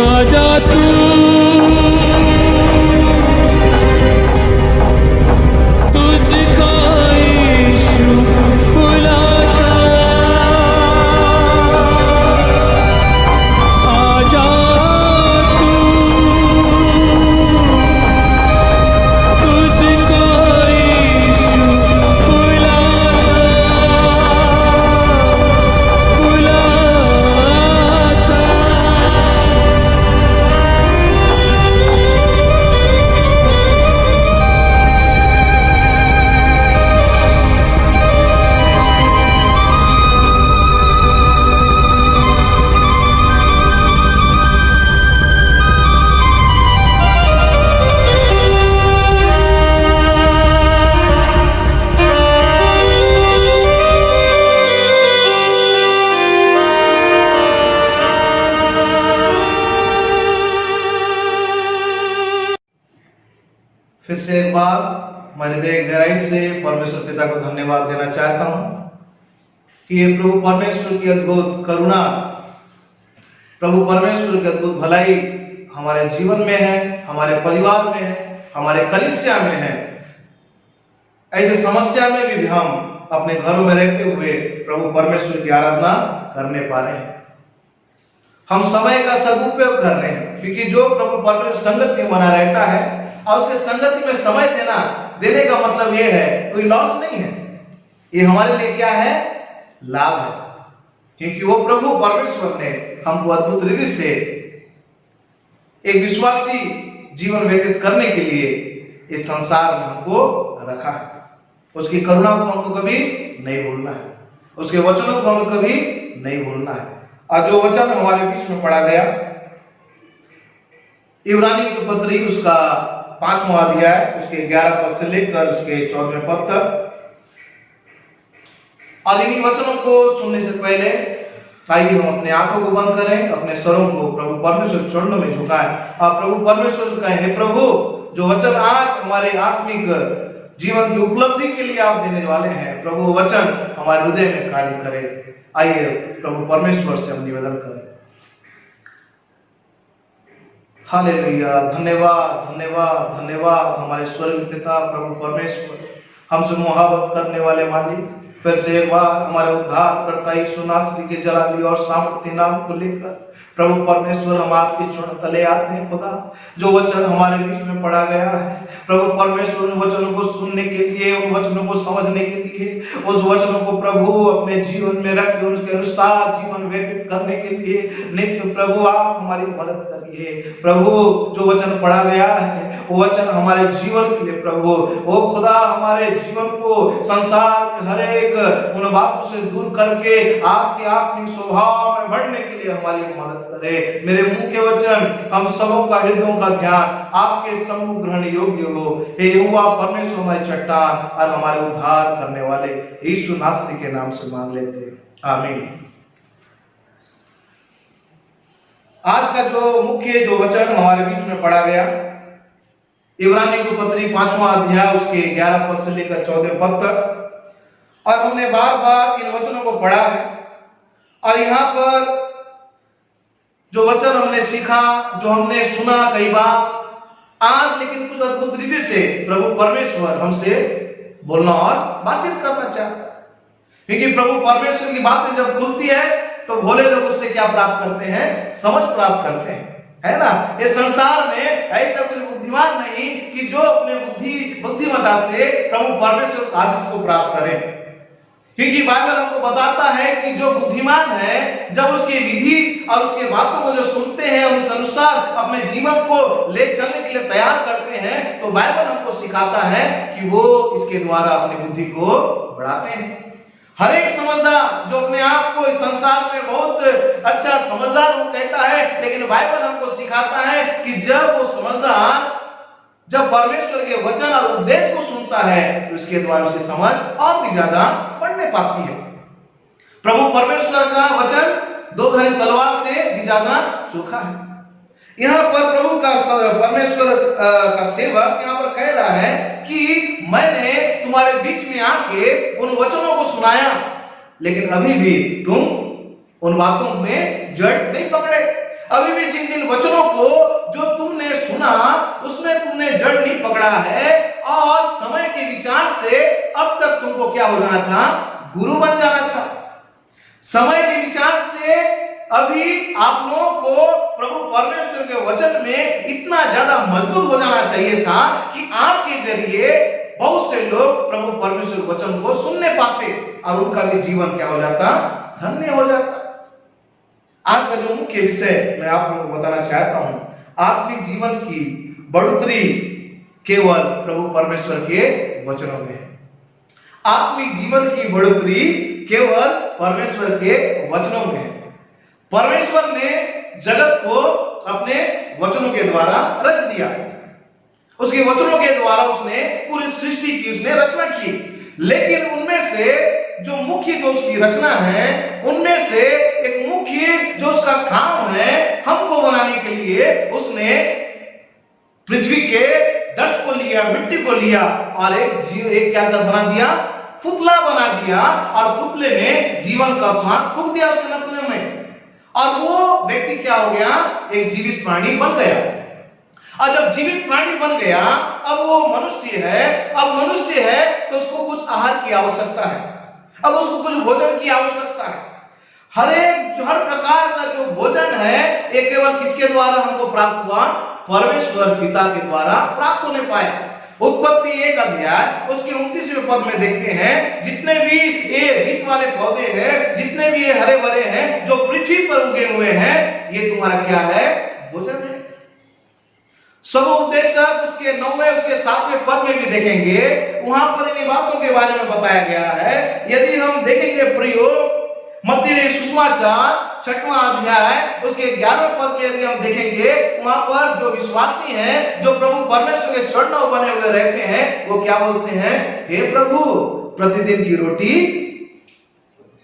आजा तू तुझको यीशु बुलाता आजा तू तुझको यीशु बुलाता फिर से एक बार मैं हृदय गहराई से परमेश्वर पिता को धन्यवाद देना चाहता हूं कि ये प्रभु परमेश्वर की अद्भुत करुणा, प्रभु परमेश्वर की अद्भुत भलाई हमारे जीवन में है, हमारे परिवार में है, हमारे कलीसिया में है। ऐसे समस्या में भी हम अपने घरों में रहते हुए प्रभु परमेश्वर की आराधना करने पा रहे हैं। हम समय का सदुपयोग कर रहे हैं, क्योंकि जो प्रभु परमेश्वर संगति में बना रहता है और उसके संगति में समय देने का मतलब यह है कोई लॉस नहीं है, ये हमारे लिए क्या है, लाभ है। क्योंकि वो प्रभु परमेश्वर ने हमको अद्भुत रीति से एक विश्वासी जीवन व्यतीत करने के लिए इस संसार में हमको रखा है। उसकी करुणा को हमको कभी नहीं भूलना है, उसके वचनों को हमको कभी नहीं भूलना है। और जो वचन हमारे बीच में पढ़ा गया इब्रानी की पत्री उसका 5वां अध्याय उसके 11 पद से लेकर उसके 14वें पद तक, और इन्हीं वचनों को सुनने से पहले आइए हम अपने आंखों को बंद करें, अपने स्वरों को प्रभु परमेश्वर चरणों में झुकाएं और प्रभु परमेश्वर को कहें, हे प्रभु, जो वचन आज हमारे आत्मिक जीवन की उपलब्धि के लिए आप देने वाले हैं, प्रभु वचन हमारे हृदय में कार्य करे। आइए प्रभु परमेश्वर से हम निवेदन करें। हालेलुया, धन्यवाद धन्यवाद धन्यवाद हमारे स्वर्गीय पिता प्रभु परमेश्वर, हमसे मुहाबत करने वाले मालिक, फिर से एक बार हमारे उद्धार करता यीशु नासरी के जलाली और सामर्थ्य नाम को लेकर प्रभु परमेश्वर हम आपके चरण तले आते हैं। खुदा, जो वचन हमारे बीच में पढ़ा गया है प्रभु परमेश्वर, उन वचनों को सुनने के लिए, उन वचनों को समझने के लिए, उस वचनों को प्रभु अपने जीवन में रख के उसके अनुसार जीवन व्यतीत करने के लिए नित्य प्रभु आप हमारी मदद करिए। प्रभु, जो वचन पढ़ा गया है वो वचन हमारे जीवन के लिए प्रभु, ओ खुदा, हमारे जीवन को संसार के हर एक उन बातों से दूर करके आपके आत्मिक स्वभाव में बढ़ने के लिए हमारी मदद करे। मेरे मुंह के वचन हम सबों का हृदयों का ध्यान आपके सम्मुख ग्रहण योग्य हो। हे यहोवा परमेश्वर, हमारी चट्टान और हमारे उद्धार करने वाले यीशु नासरी के नाम से मांग लेते हैं, आमीन। आज का जो मुख्य जो वचन हमारे बीच में पढ़ा गया इब्रानी की पत्री 5वां अध्याय उसके 11 पद से लेकर 14 पद तक, और हमने बार बार इन वचनों को पढ़ा है। और यहाँ पर जो वचन हमने सीखा, जो हमने सुना कई बार, आज लेकिन कुछ अद्भुत रीति से प्रभु परमेश्वर हमसे बोलना और बातचीत करना चाहता है। क्योंकि प्रभु परमेश्वर की बातें जब खुलती है तो भोले लोग उससे क्या प्राप्त करते हैं, समझ प्राप्त करते हैं, है ना। ये संसार में ऐसा कोई बुद्धिमान नहीं कि जो अपने बुद्धिमत्ता से प्रभु परमेश्वर की आशीष को प्राप्त करे। क्योंकि बाइबल हमको बताता है कि जो बुद्धिमान है जब उसकी विधि और उसके बातों को जो सुनते हैं उनके अनुसार अपने जीवन को ले चलने के लिए तैयार करते हैं, तो बाइबल हमको सिखाता है कि वो इसके द्वारा अपनी बुद्धि को बढ़ाते हैं। हर एक समझदार जो अपने आप को इस संसार में बहुत अच्छा समझदार वो कहता है, लेकिन बाइबल हमको सिखाता है कि जब वो समझदार जब परमेश्वर के वचन और उपदेश को सुनता है तो इसके द्वारा उसकी समझ और भी ज्यादा बढ़ने पाती है। प्रभु परमेश्वर का वचन दो धारी तलवार से भी ज्यादा चोखा है। यहाँ पर प्रभु का परमेश्वर का सेवक यहाँ पर कह रहा है कि मैंने तुम्हारे बीच में आके उन वचनों को सुनाया, लेकिन अभी भी तुम उन बातों में जड़ नहीं पकड़े। अभी भी जिन जिन वचनों को जो तुमने सुना उसमें तुमने जड़ नहीं पकड़ा है, और समय के विचार से अब तक तुमको क्या हो जाना था? गुरु बन जाना था। समय के विचार से अभी आप लोगों को प्रभु परमेश्वर के वचन में इतना ज्यादा मजबूत हो जाना चाहिए था कि आपके जरिए बहुत से लोग प्रभु परमेश्वर के वचन को सुनने पाते और उनका भी जीवन क्या हो जाता? धन्य हो जाता। आज का जो मुख्य विषय मैं आप लोगों को बताना चाहता हूं, आत्मिक जीवन की बढ़ोतरी केवल प्रभु परमेश्वर के वचनों में है। आत्मिक जीवन की बढ़ोतरी केवल परमेश्वर के वचनों में है। परमेश्वर ने जगत को अपने वचनों के द्वारा रच दिया। उसके वचनों के द्वारा उसने पूरी सृष्टि की उसने रचना की, लेकिन उनमें से जो मुख्य जो उसकी रचना है, उनमें से एक मुख्य जो उसका काम है हमको बनाने के लिए, उसने पृथ्वी के डस्ट को लिया, मिट्टी को लिया और एक क्या कर बना दिया? पुतला बना दिया, और पुतले में जीवन का श्वास फूंक दिया उसके नथुने में, और वो व्यक्ति क्या हो गया? एक जीवित प्राणी बन गया। और जब जीवित प्राणी बन गया, अब वो मनुष्य है। अब मनुष्य है तो उसको कुछ आहार की आवश्यकता है, अब उसको कुछ भोजन की आवश्यकता है। हर प्रकार का जो भोजन है ये केवल किसके द्वारा हमको प्राप्त हुआ? परमेश्वर पिता के द्वारा प्राप्त होने पाया। उत्पत्ति 1 अध्याय उसके 29वें पद में देखते हैं, जितने भी ये बीज वाले पौधे हैं, जितने भी ये हरे भरे हैं जो पृथ्वी पर उगे हुए हैं, ये तुम्हारा क्या है? भोजन है। समुपदेशक उसके 9वें उसके 7वें पद में भी देखेंगे, वहां पर इन बातों के बारे में बताया गया है। यदि हम देखेंगे प्रियो, मत्ती सुसमाचार 6वां अध्याय उसके 11वें पद में यदि हम देखेंगे, वहां पर जो विश्वासी हैं, जो प्रभु परमेश्वर के चरणों बने हुए रहते हैं, वो क्या बोलते हैं? हे प्रभु, प्रतिदिन की रोटी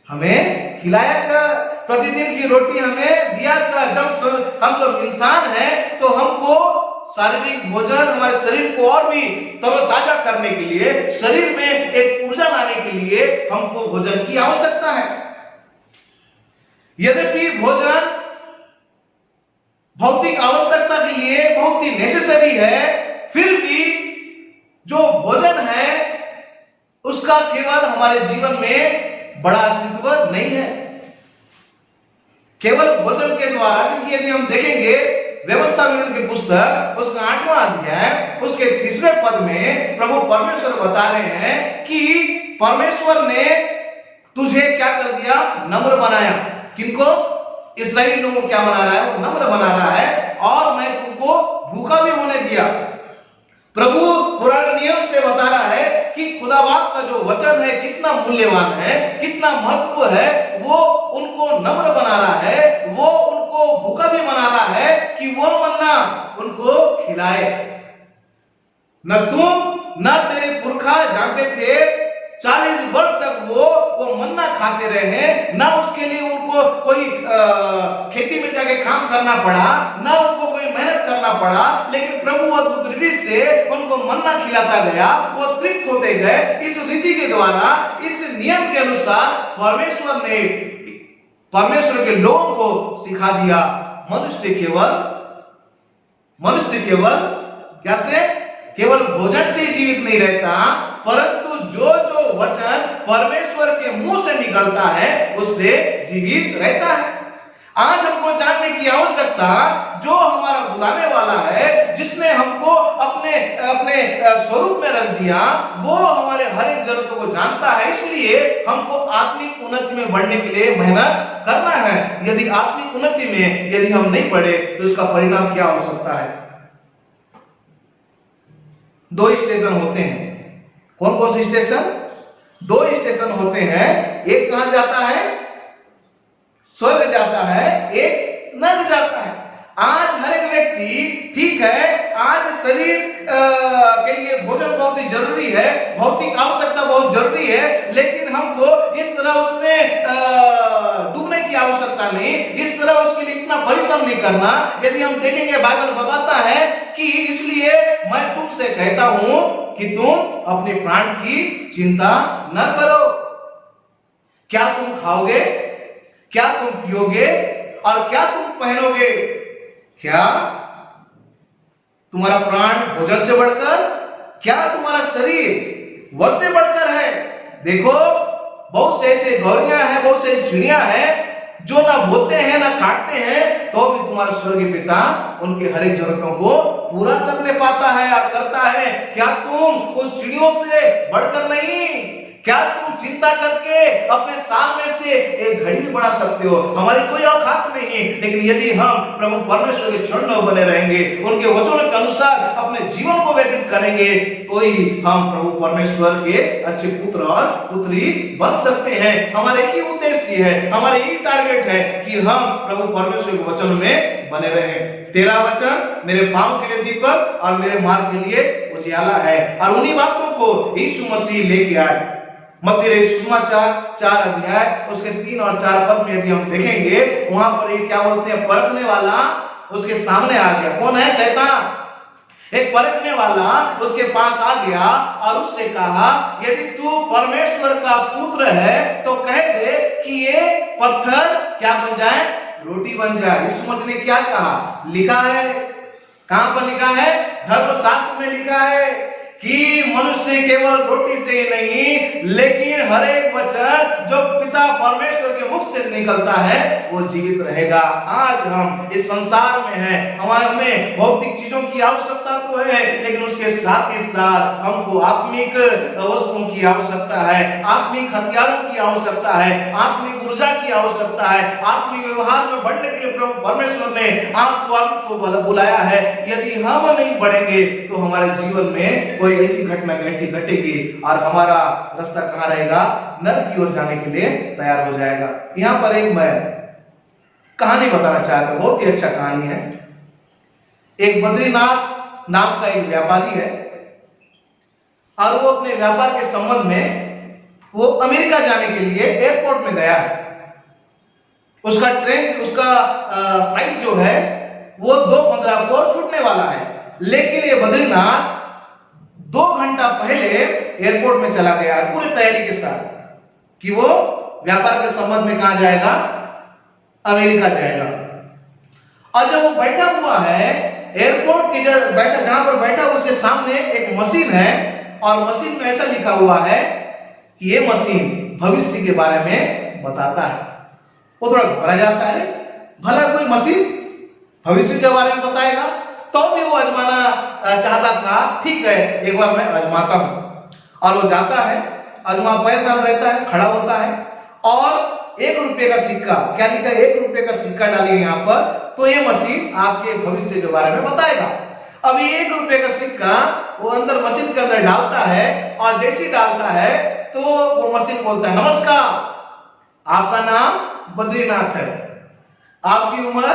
हमें खिलाया कर, प्रतिदिन की रोटी हमें दिया कर। जब हम लोग इंसान हैं तो हमको शारीरिक भोजन, हमारे शरीर को और भी तरोताजा करने के लिए, शरीर में एक ऊर्जा लाने के लिए हमको भोजन की आवश्यकता है। यद्यपि भोजन भौतिक आवश्यकता के लिए बहुत ही नेसेसरी है, फिर भी जो भोजन है उसका केवल हमारे जीवन में बड़ा अस्तित्व नहीं है, केवल भोजन के द्वारा। क्योंकि यदि हम देखेंगे व्यवस्था विवरण की पुस्तक उसका 8वां अध्याय उसके 30वें पद में प्रभु परमेश्वर बता रहे हैं कि परमेश्वर ने तुझे क्या कर दिया? नम्र बनाया। किनको? इस्राएली लोगों को क्या बना रहा है? नम्र बना रहा है, और मैं तुमको भूखा भी होने दिया। प्रभु पुराने नियम से बता रहा है कि खुदाबाद का जो वचन है कितना मूल्यवान है, कितना महत्व है। वो उनको नम्र बना रहा है, वो उनको भूखा भी बना रहा है कि वो मन्ना उनको खिलाए। न तुम न तेरे पुरखा जानते थे, 40 वर्ष तक वो मन्ना खाते रहे, ना उसके लिए उनको कोई खेती में जाके काम करना पड़ा, ना उनको कोई मेहनत करना पड़ा, लेकिन प्रभु अद्भुत रीति से उनको मन्ना खिलाता गया, वो तृप्त होते गए। इस रीति के द्वारा, इस नियम के अनुसार परमेश्वर के लोगों को सिखा दिया। मनुष्य केवल कैसे? केवल भोजन से जीवित नहीं रहता, परंतु जो जो वचन परमेश्वर के मुंह से निकलता है उससे जीवित रहता है। आज हमको जानने की आवश्यकता, जो हमारा बुलाने वाला है, जिसने हमको अपने स्वरूप में रच दिया, वो हमारे हर एक जरूरतों को जानता है। इसलिए हमको आत्मिक उन्नति में बढ़ने के लिए मेहनत करना है। यदि आत्मिक उन्नति में यदि हम नहीं बढ़े तो इसका परिणाम क्या हो सकता है? 2 स्टेशन होते हैं। कौन कौन से स्टेशन? 2 स्टेशन होते हैं। एक कहां जाता है? स्वर्ग जाता है, एक नरक जाता है। आज हर एक व्यक्ति, ठीक है, आज शरीर के लिए भोजन बहुत ही जरूरी है, भौतिक आवश्यकता बहुत जरूरी है, लेकिन हमको इस तरह उसमें डूबने की आवश्यकता नहीं, इस तरह उसके लिए इतना परिश्रम नहीं करना। यदि हम देखेंगे, बाइबल बताता है कि इसलिए मैं तुमसे कहता हूं कि तुम अपने प्राण की चिंता न करो। क्या तुम खाओगे? क्या तुम पियोगे और क्या तुम पहनोगे? क्या तुम्हारा प्राण भोजन से बढ़कर, क्या तुम्हारा शरीर वस्त्र से बढ़कर है? देखो, बहुत से ऐसे गौरियां हैं, बहुत से चिड़िया हैं जो ना बोते हैं ना काटते हैं, तो भी तुम्हारा स्वर्गीय पिता उनकी हर एक जरूरतों को पूरा करने पाता है और करता है। क्या तुम उस चिड़ियों से बढ़कर नहीं? क्या तुम चिंता करके अपने साल में से एक घड़ी भी बढ़ा सकते हो? हमारी कोई औकात नहीं, लेकिन यदि हम प्रभु परमेश्वर के चरणों में बने रहेंगे, उनके वचनों के अनुसार अपने जीवन को व्यतीत करेंगे, तो ही हम प्रभु परमेश्वर के अच्छे पुत्र और पुत्री बन सकते हैं। हमारे एक ही उद्देश्य है, हमारे एक टारगेट है कि हम प्रभु परमेश्वर के वचन में बने रहें। तेरा वचन मेरे पांव के लिए दीपक और मेरे मार्ग के लिए उजियाला है। और उन्हीं बातों को यीशु मसीह लेके आए। मत्ती सुसमाचार 4 अध्याय उसके 3 और 4 पद में यदि हम देखेंगे, वहां पर ये क्या बोलते हैं, परखने वाला उसके सामने आ गया। कौन है? शैतान। एक परखने वाला उसके पास आ गया और उससे कहा, यदि तू परमेश्वर का पुत्र है तो कह दे कि ये पत्थर क्या बन जाए? रोटी बन जाए। यीशु मसीह ने क्या कहा? लिखा है। कहां पर लिखा है? धर्मशास्त्र में लिखा है कि मनुष्य केवल रोटी से ही नहीं, लेकिन हर एक वचन जो पिता परमेश्वर के मुख से निकलता है वो जीवित रहेगा। आज हम इस संसार में हैं, हमें भौतिक चीजों की आवश्यकता तो है, लेकिन उसके साथ ही साथ हमको आत्मिक वस्तुओं की आवश्यकता है, आत्मिक हथियारों की आवश्यकता है, आत्मिक ऊर्जा की आवश्यकता है। आत्मिक व्यवहार में बढ़ने के लिए प्रभु परमेश्वर ने आपको बुलाया है। यदि हम नहीं बढ़ेंगे तो हमारे जीवन में कोई ऐसी घटना घटेगी और हमारा रास्ता कहां रहेगा? नरक की ओर जाने के लिए तैयार हो जाएगा। यहां पर एक मैं कहानी बताना चाहता हूं, बहुत ही अच्छा कहानी है। एक बद्रीनाथ नाम का एक व्यापारी है और वो अपने व्यापार के संबंध में वो अमेरिका जाने के लिए एयरपोर्ट में गया है। उसका फ्लाइट जो है वो 2:15 को छूटने वाला है, लेकिन ये बद्रीनाथ 2 घंटा पहले एयरपोर्ट में चला गया है पूरी तैयारी के साथ कि वो व्यापार के संबंध में कहां जाएगा? अमेरिका जाएगा। और जब वो बैठा हुआ है एयरपोर्ट की जहां पर बैठा उसके सामने एक मशीन है और मशीन में ऐसा लिखा हुआ है कि ये मशीन भविष्य के बारे में बताता है। वो थोड़ा घबरा जाता है, भला कोई मशीन भविष्य के बारे में बताएगा? तो भी वो आजमाना चाहता था। ठीक है, एक बार मैं आजमाता हूं। और वो जाता है, आजमा पैरदान रहता है, खड़ा होता है और 1 रुपये का सिक्का, क्या लिखा है? 1 रुपये का सिक्का डालिए यहां पर, तो ये मशीन आपके भविष्य के बारे में बताएगा। अब ये 1 रुपये का सिक्का वो अंदर मशीन के अंदर डालता है और जैसे ही डालता है तो वो मशीन बोलता है, नमस्कार, आपका नाम बद्रीनाथ है, आपकी उम्र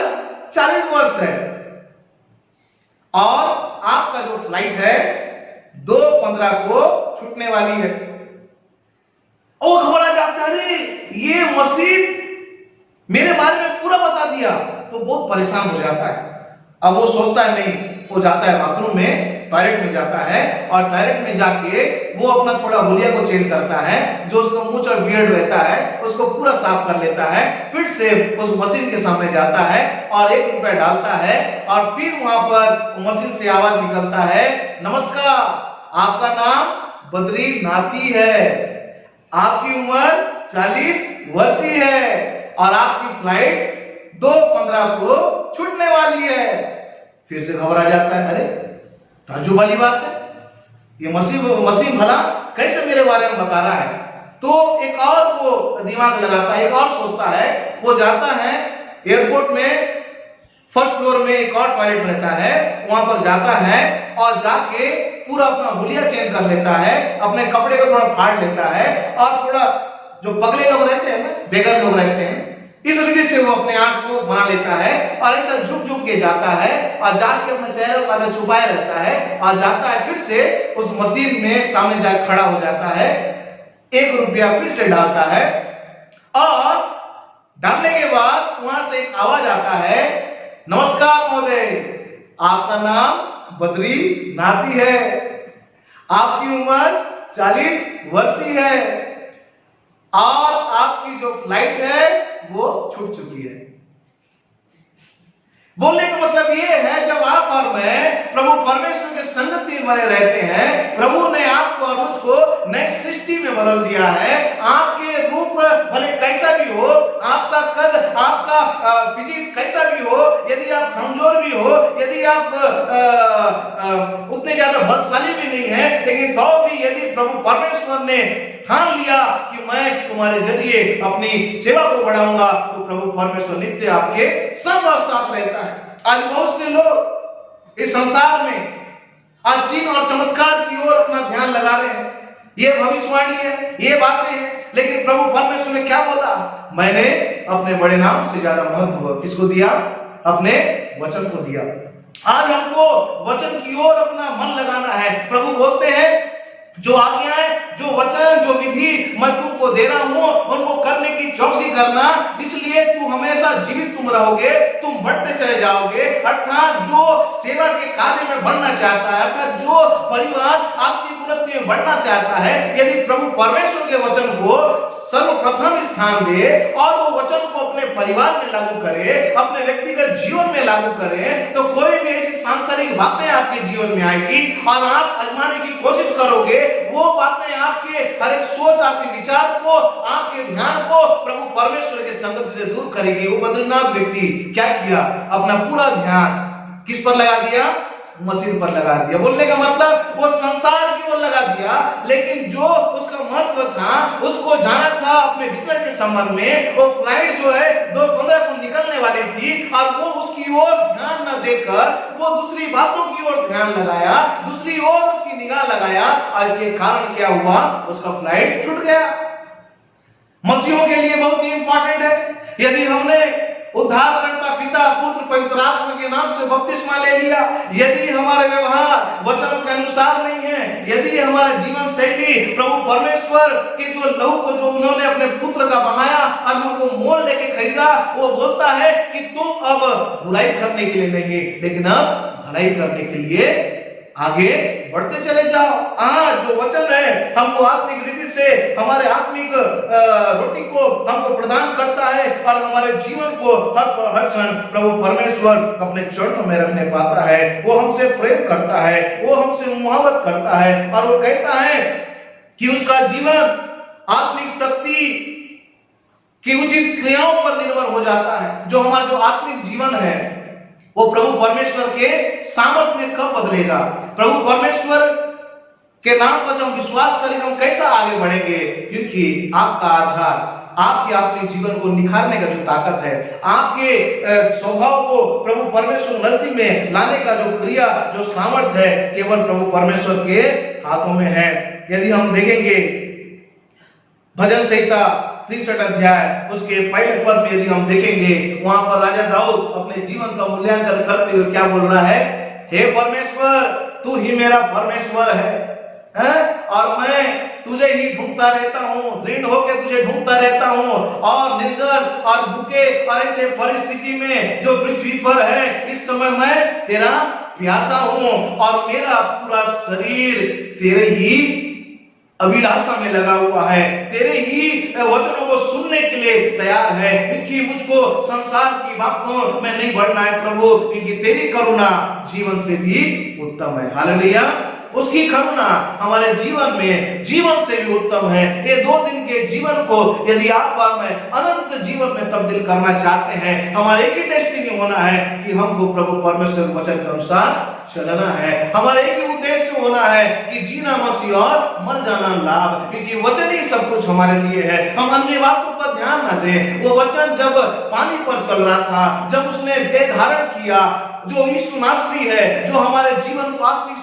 40 वर्ष है और आपका जो फ्लाइट है 2:15 को छूटने वाली है। और घबरा जाता है, अरे ये मशीन मेरे बारे में पूरा बता दिया, तो बहुत परेशान हो जाता है। अब वो सोचता है नहीं, वो जाता है बाथरूम में, टॉयलेट में जाता है और टॉयलेट में जाके वो अपना थोड़ा हुलिया को चेंज करता है, जो उसका मूंछ और बियर्ड रहता है उसको पूरा साफ कर लेता है, फिर से उस मशीन के सामने जाता है और 1 रुपया डालता है और फिर वहां पर मशीन से आवाज निकलता है, नमस्कार, आपका नाम बद्रीनाथी है, आपकी उम्र 40 वर्ष है और आपकी फ्लाइट 2:15 को छूटने वाली है। फिर से घबरा जाता है, अरे ताज्जुब वाली बात है, ये मसीह भला कैसे मेरे बारे में बता रहा है? तो एक और वो दिमाग लगाता है, एक और सोचता है। वो जाता है एयरपोर्ट में, फर्स्ट फ्लोर में एक और टॉयलेट रहता है, वहां पर जाता है और जाके पूरा अपना हुलिया चेंज कर लेता है, अपने कपड़े को थोड़ा फाड़ लेता है और थोड़ा जो पगले लोग रहते हैं ना, बेगर लोग रहते हैं, इस तरीके से वो अपने आंख को बना लेता है और ऐसा झुक झुक के जाता है और जाके अपने चेहरे को आधा छुपाए रहता है और जाता है, फिर से उस मशीन में सामने जाकर खड़ा हो जाता है, 1 रुपया फिर से डालता है और डालने के बाद वहां से एक आवाज आता है, नमस्कार महोदय, आपका नाम बद्रीनाथी है, आपकी उम्र 40 वर्ष है। और आपकी जो फ्लाइट है वो छूट चुकी है। बोलने का मतलब ये है, जब आप और मैं प्रभु परमेश्वर के संगति में बने रहते हैं, प्रभु ने आपको और मुझको नई सृष्टि में बदल दिया है। आपके रूप भले कैसा भी हो, आपका कद, आपका फिजिक्स कैसा भी हो, यदि आप कमजोर भी हो, यदि आप उतने ज्यादा बलशाली भी नहीं है, लेकिन तो भी यदि प्रभु परमेश्वर ने ठान लिया कि मैं तुम्हारे जरिए अपनी सेवा को बढ़ाऊंगा, तो प्रभु परमेश्वर नित्य आपके संग और साथ रहता है। आज बहुत से लोग इस संसार में आज चिन्ह और चमत्कार की ओर अपना ध्यान लगा रहे हैं। ये भविष्यवाणी है, ये बातें हैं, लेकिन प्रभु परमेश्वर ने क्या बोला? मैंने अपने बड़े नाम से ज्यादा महत्व किसको दिया? अपने वचन को दिया। आज हमको वचन की ओर अपना मन लगाना है। प्रभु बोलते हैं, जो आज्ञाएं, जो वचन, जो विधि मैं तुमको दे रहा हूं, उनको करने की चौकसी करना, इसलिए तू हमेशा जीवित तुम रहोगे, तुम बढ़ते चले जाओगे। अर्थात जो सेवा के कार्य में बढ़ना चाहता है, अर्थात जो परिवार आपकी उन्नति में बढ़ना चाहता है, यदि प्रभु परमेश्वर के वचन को सर्वप्रथम स्थान दे और वो वचन को अपने परिवार में लागू करे, अपने व्यक्तिगत जीवन में लागू करे, तो कोई भी ऐसी सांसारिक बातें आपके जीवन में आएगी और आप आजमाने की कोशिश करोगे। वो बातें आपके हर एक सोच, आपके विचार को, आपके ध्यान को प्रभु परमेश्वर के संगति से दूर करेगी। वो बद्रीनाथ व्यक्ति क्या किया? अपना पूरा ध्यान किस पर लगा दिया? मसीह पर लगा दिया। बोलने का मतलब वो संसार की ओर लगा दिया, लेकिन जो उसका महत्व था, उसको जाना था अपने भीतर के संबंध में। वो फ्लाइट जो है 2:15 को निकलने वाली थी और वो उसकी ओर ध्यान न देकर वो दूसरी बातों की ओर ध्यान लगाया, दूसरी ओर उसकी निगाह लगाया, और इसके कारण क्या हुआ? उसका फ्लाइट छूट गया। मसीहों के लिए बहुत ही इंपॉर्टेंट है, यदि हमने उद्धारकर्ता पिता पुत्र पवित्र आत्मा के नाम से बपतिस्मा ले लिया, यदि हमारा व्यवहार वचन के अनुसार नहीं है, यदि हमारा जीवन शैली प्रभु परमेश्वर के जो लहू को जो उन्होंने अपने पुत्र का बहाया और हमको मोल लेके खरीदा, वो बोलता है कि तुम अब बुराई करने के लिए नहीं, लेकिन अब भलाई करने के लिए आगे बढ़ते चले जाओ। जो वचन है हमको आत्मिक रीति से हमारे आत्मिक रोटी को हमको प्रदान करता है और हमारे जीवन को हर क्षण प्रभु परमेश्वर अपने चरणों में रखने पाता है। वो हमसे प्रेम करता है, वो हमसे मोहब्बत करता है, और वो कहता है कि उसका जीवन आत्मिक शक्ति की उचित क्रियाओं पर निर्भर हो जाता है। जो हमारा जो आत्मिक जीवन है वो प्रभु परमेश्वर के सामर्थ में कब बदलेगा? प्रभु परमेश्वर के नाम पर जब हम विश्वास करेंगे, हम कैसा आगे बढ़ेंगे? क्योंकि आपका आधार, आपके आत्मिक जीवन को निखारने का जो ताकत है, आपके स्वभाव को प्रभु परमेश्वर नजदीक में लाने का जो क्रिया, जो सामर्थ है, केवल प्रभु परमेश्वर के हाथों में है। यदि हम देखेंगे भजन संहिता 63 अध्याय उसके पहले पद में यदि हम देखेंगे, वहां पर राजा दाऊद अपने जीवन का मूल्यांकन करते हुए क्या बोल रहा है? हे परमेश्वर, तू ही मेरा परमेश्वर है, और मैं तुझे ही ढूंढता रहता हूँ, दृढ़ होकर तुझे ढूंढता रहता हूँ, और निर्जल और भूखे और ऐसे परिस्थिति में जो पृथ्वी पर है, इस समय मैं तेरा प्यासा हूँ और मेरा पूरा शरीर तेरे ही अभिलाषा में लगा हुआ है, तेरे ही वचनों को सुनने के लिए तैयार है। क्योंकि मुझको संसार की बातों में नहीं बढ़ना है प्रभु, क्योंकि तेरी करुणा जीवन से भी उत्तम है। हालेलुया। उसकी करुणा हमारे जीवन में जीवन से भी उत्तम है। ये 2 दिन के जीवन को यदि आप और मैं अनंत जीवन में तब्दील करना चाहते हैं, हमारे एक ही डेस्टिनी होना है कि हमको प्रभु परमेश्वर के वचन के अनुसार चलना है। हमारा एक ही उद्देश्य होना है कि जीना मसीह और मर जाना लाभ, क्योंकि वचन ही सब कुछ हमारे लिए है। हम अन्य बातों पर ध्यान न दें। वो वचन जब पानी पर चल रहा था, जब उसने देह धारण किया, जो यीशु नासरी है, जो हमारे जीवन को आत्मिक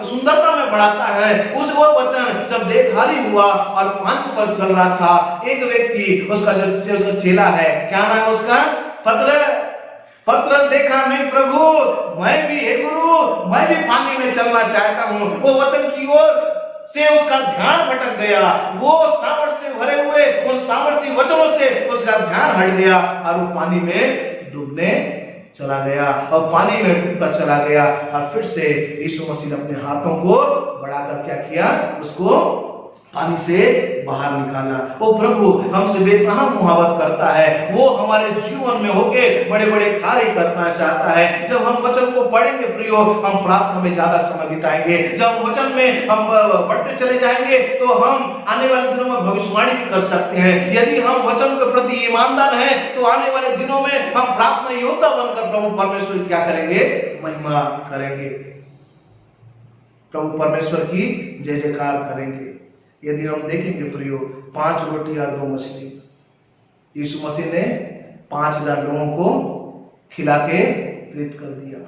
सुंदरता में बढ़ाता है, उस वो वचन जब देहधारी हुआ और पानी पर चल रहा था, एक व्यक्ति उसका जो चेला है, क्या नाम उसका? पत्र देखा मैं प्रभु, मैं भी, हे गुरु, मैं भी पानी में चलना चाहता हूँ। वो वचन की ओर से उसका ध्यान भटक गया, वो सामर्थ से भरे हुए उन सामर्थी वचनों से उसका ध्यान हट गया और वो पानी में डूबने चला गया और पानी में डूबता चला गया। और फिर से यीशु मसीह ने अपने हाथों को बढ़ाकर क्या किया? उसको पानी से बाहर निकाला। वो प्रभु हमसे बेतहा मुहावत करता है, वो हमारे जीवन में होके बड़े बड़े कार्य करना चाहता है। जब हम वचन को पढ़ेंगे प्रियो, हम प्रार्थना में ज्यादा समय बिताएंगे। जब वचन में हम बढ़ते चले जाएंगे तो हम आने वाले दिनों में भविष्यवाणी भी कर सकते हैं। यदि हम वचन के प्रति ईमानदार हैं तो आने वाले दिनों में हम प्रार्थना योद्धा बनकर प्रभु परमेश्वर क्या करेंगे, महिमा करेंगे, प्रभु परमेश्वर की जय जयकार करेंगे। यदि हम देखेंगे प्रियो, 5 रोटी और 2 मछली यीशु मसीह ने 5000 लोगों को खिला के तृप्त कर दिया।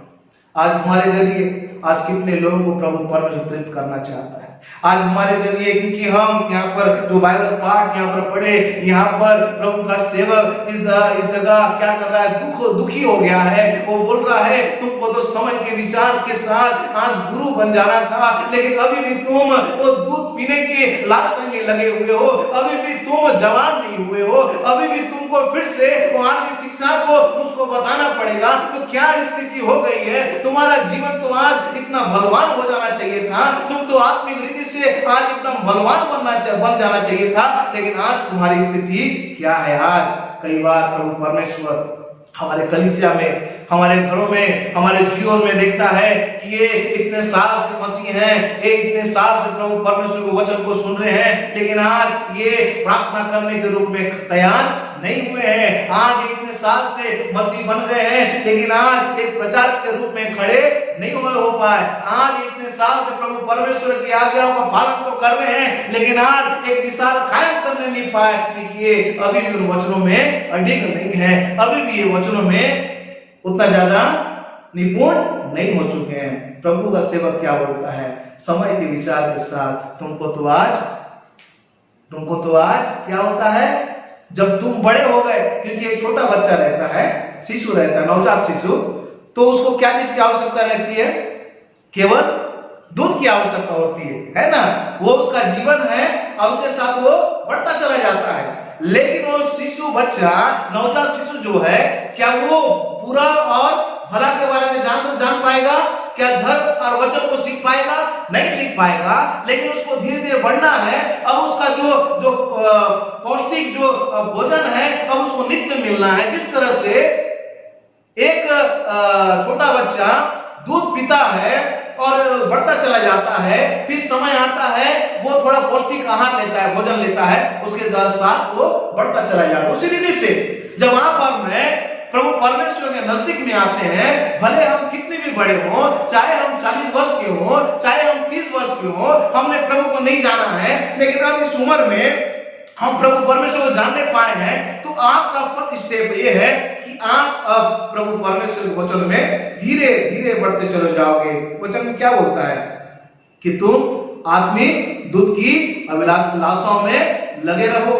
आज हमारे जरिए आज कितने लोगों को प्रभु परमेश्वर तृप्त करना चाहता है। आज हमारे जरिए, क्योंकि हम यहाँ पर जो बाइबल पाठ यहाँ पर पढ़े, यहाँ पर प्रभु का सेवक इस जगह क्या कर रहा है, दुखी हो गया है। वो बोल रहा है तुमको तो समय के विचार के साथ आज गुरु बन जाना था, लेकिन अभी भी तुम वो दूध पीने के लालसा में लगे हुए हो, अभी भी तुम जवान नहीं हुए हो, अभी भी तुमको फिर से वहां की शिक्षा को मुझको बताना पड़ेगा। तो क्या स्थिति हो गई है, तुम्हारा जीवन तो आज इतना बलवान हो जाना चाहिए था, तुम तो आत्मिक रीति से आज एकदम बलवान बन जाना चाहिए था, लेकिन आज तुम्हारी स्थिति क्या है। आज कई बार प्रभु परमेश्वर हमारे कलीसिया में, हमारे घरों में, हमारे जीवन में देखता है कि ये इतने साल से मसीह हैं, ये इतने साल से प्रभु परमेश्वर के वचन को सुन रहे हैं, लेकिन आज ये प्रार्थना करने के रूप में तैयार नहीं हुए हैं। आज इतने साल से मसीह बन गए हैं, लेकिन आज एक प्रचारक के रूप में खड़े नहीं हो पाए। आज इतने साल से प्रभु परमेश्वर की आज्ञाओं का पालन तो कर रहे हैं, लेकिन आज एक मिसाल कायम करने नहीं पाए, क्योंकि ये अभी भी उन वचनों में अडिग नहीं है, अभी भी ये वचनों में उतना ज्यादा निपुण नहीं हो चुके हैं। प्रभु का सेवक क्या बोलता है, समय के विचार के साथ तुमको तो आज क्या होता है, जब तुम बड़े हो गए, क्योंकि एक छोटा बच्चा रहता है, शिशु रहता है, नवजात शिशु, तो उसको क्या चीज की आवश्यकता रहती है, केवल दूध की आवश्यकता होती है ना। वो उसका जीवन है और उसके साथ वो बढ़ता चला जाता है। लेकिन वो शिशु बच्चा, नवजात शिशु जो है, क्या वो बुरा और भला के बारे में जान पाएगा? क्या धर्म और वचन को सीख पाएगा? नहीं सीख पाएगा। लेकिन उसको धीरे धीरे बढ़ना है। अब उसका जो पौष्टिक जो भोजन है, अब उसको नित्य मिलना है। जिस तरह से एक छोटा बच्चा दूध पीता है और बढ़ता चला जाता है, फिर समय आता है वो थोड़ा पौष्टिक आहार लेता है, भोजन लेता है, उसके साथ वो बढ़ता चला जाता है। उसी रीति से जब आप और मैं प्रभु परमेश्वर के नजदीक में आते हैं, भले हम कितने भी बड़े हों, चाहे हम 40 वर्ष के हों, चाहे हम 30 वर्ष के हों, हमने प्रभु को नहीं जाना है, लेकिन अब इस उम्र में हम प्रभु परमेश्वर को जानने पाए हैं, तो आपका फर्स्ट स्टेप ये है कि आप अब प्रभु परमेश्वर के वचन में धीरे धीरे बढ़ते चले जाओगे। वचन में क्या बोलता है कि तुम आत्मिक दूध की लालसाओं में लगे रहो।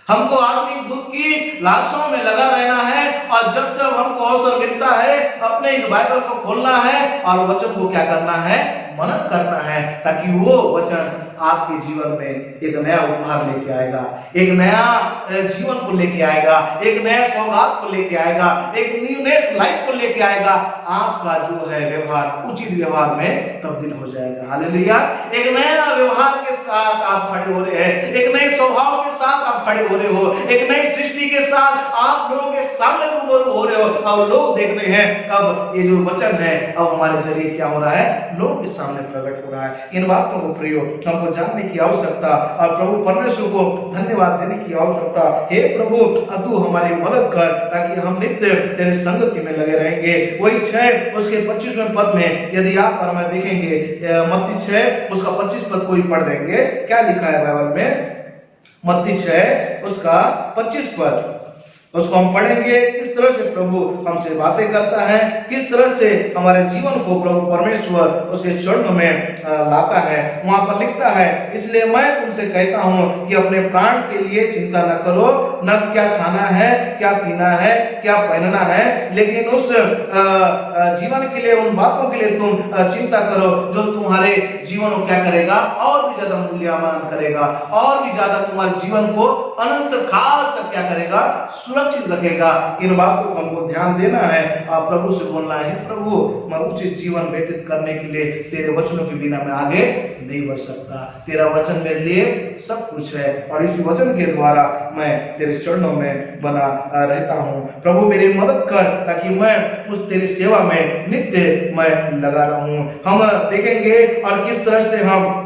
हमको आत्मिक दूध की लालसाओं में लगा रहना है, और जब जब हमको अवसर मिलता है अपने इस बाइबल को खोलना है और वचन को क्या करना है, मनन करना है, ताकि वो वचन आपके जीवन में एक नया उपहार लेके आएगा, एक नया जीवन को लेके आएगा, एक नया सौगात को लेके आएगा, एक न्यूनेस लाइफ को लेके आएगा। आपका जो है व्यवहार उचित व्यवहार में तब्दील हो जाएगा। हालेलुया। एक नया व्यवहार के साथ आप खड़े हो रहे हैं, एक नए स्वभाव के साथ आप खड़े हो रहे हो, एक नई सृष्टि के साथ आप लोगों के सामने रूबरू हो रहे हो। अब लोग देख रहे हैं, अब ये जो वचन है अब हमारे जरिए क्या हो रहा है, लोगों के सामने प्रकट हो रहा है। इन बातों को प्रियो हमको जानने की आवश्यकता और प्रभु परमेश्वर को धन्यवाद देने की आवश्यकता। हे प्रभु, तू हमारी मदद कर, ताकि हम नित्य तेरे संगति में लगे रहेंगे। वही 6 उसके 25वें पद में यदि आप और मैं देखेंगे, मत्ती 6 उसका 25 पद कोई पढ़ देंगे, क्या लिखा है बाइबल में। मत्ती 6 उसका 25 पद उसको हम पढ़ेंगे। किस तरह से प्रभु हमसे बातें करता है, किस तरह से हमारे जीवन को प्रभु परमेश्वर उसके चरणों में लाता है। वहां पर लिखता है, इसलिए मैं तुमसे कहता हूं कि अपने प्राण के लिए चिंता न करो, न क्या खाना है, क्या पीना है, क्या पहनना है, लेकिन उस जीवन के लिए, उन बातों के लिए तुम चिंता करो जो तुम्हारे जीवन को क्या करेगा, और भी ज्यादा मूल्यवान करेगा, और भी ज्यादा तुम्हारे जीवन को अनंत काल तक क्या करेगा, सुरक्षित सुरक्षित रखेगा। इन बातों को हमको ध्यान देना है और प्रभु से बोलना है, प्रभु मैं उचित जीवन व्यतीत करने के लिए तेरे वचनों के बिना मैं आगे नहीं बढ़ सकता। तेरा वचन मेरे लिए सब कुछ है और इसी वचन के द्वारा मैं तेरे चरणों में बना रहता हूँ। प्रभु मेरी मदद कर ताकि मैं उस तेरी सेवा में नित्य मैं लगा रहूं। हम देखेंगे और किस तरह से हम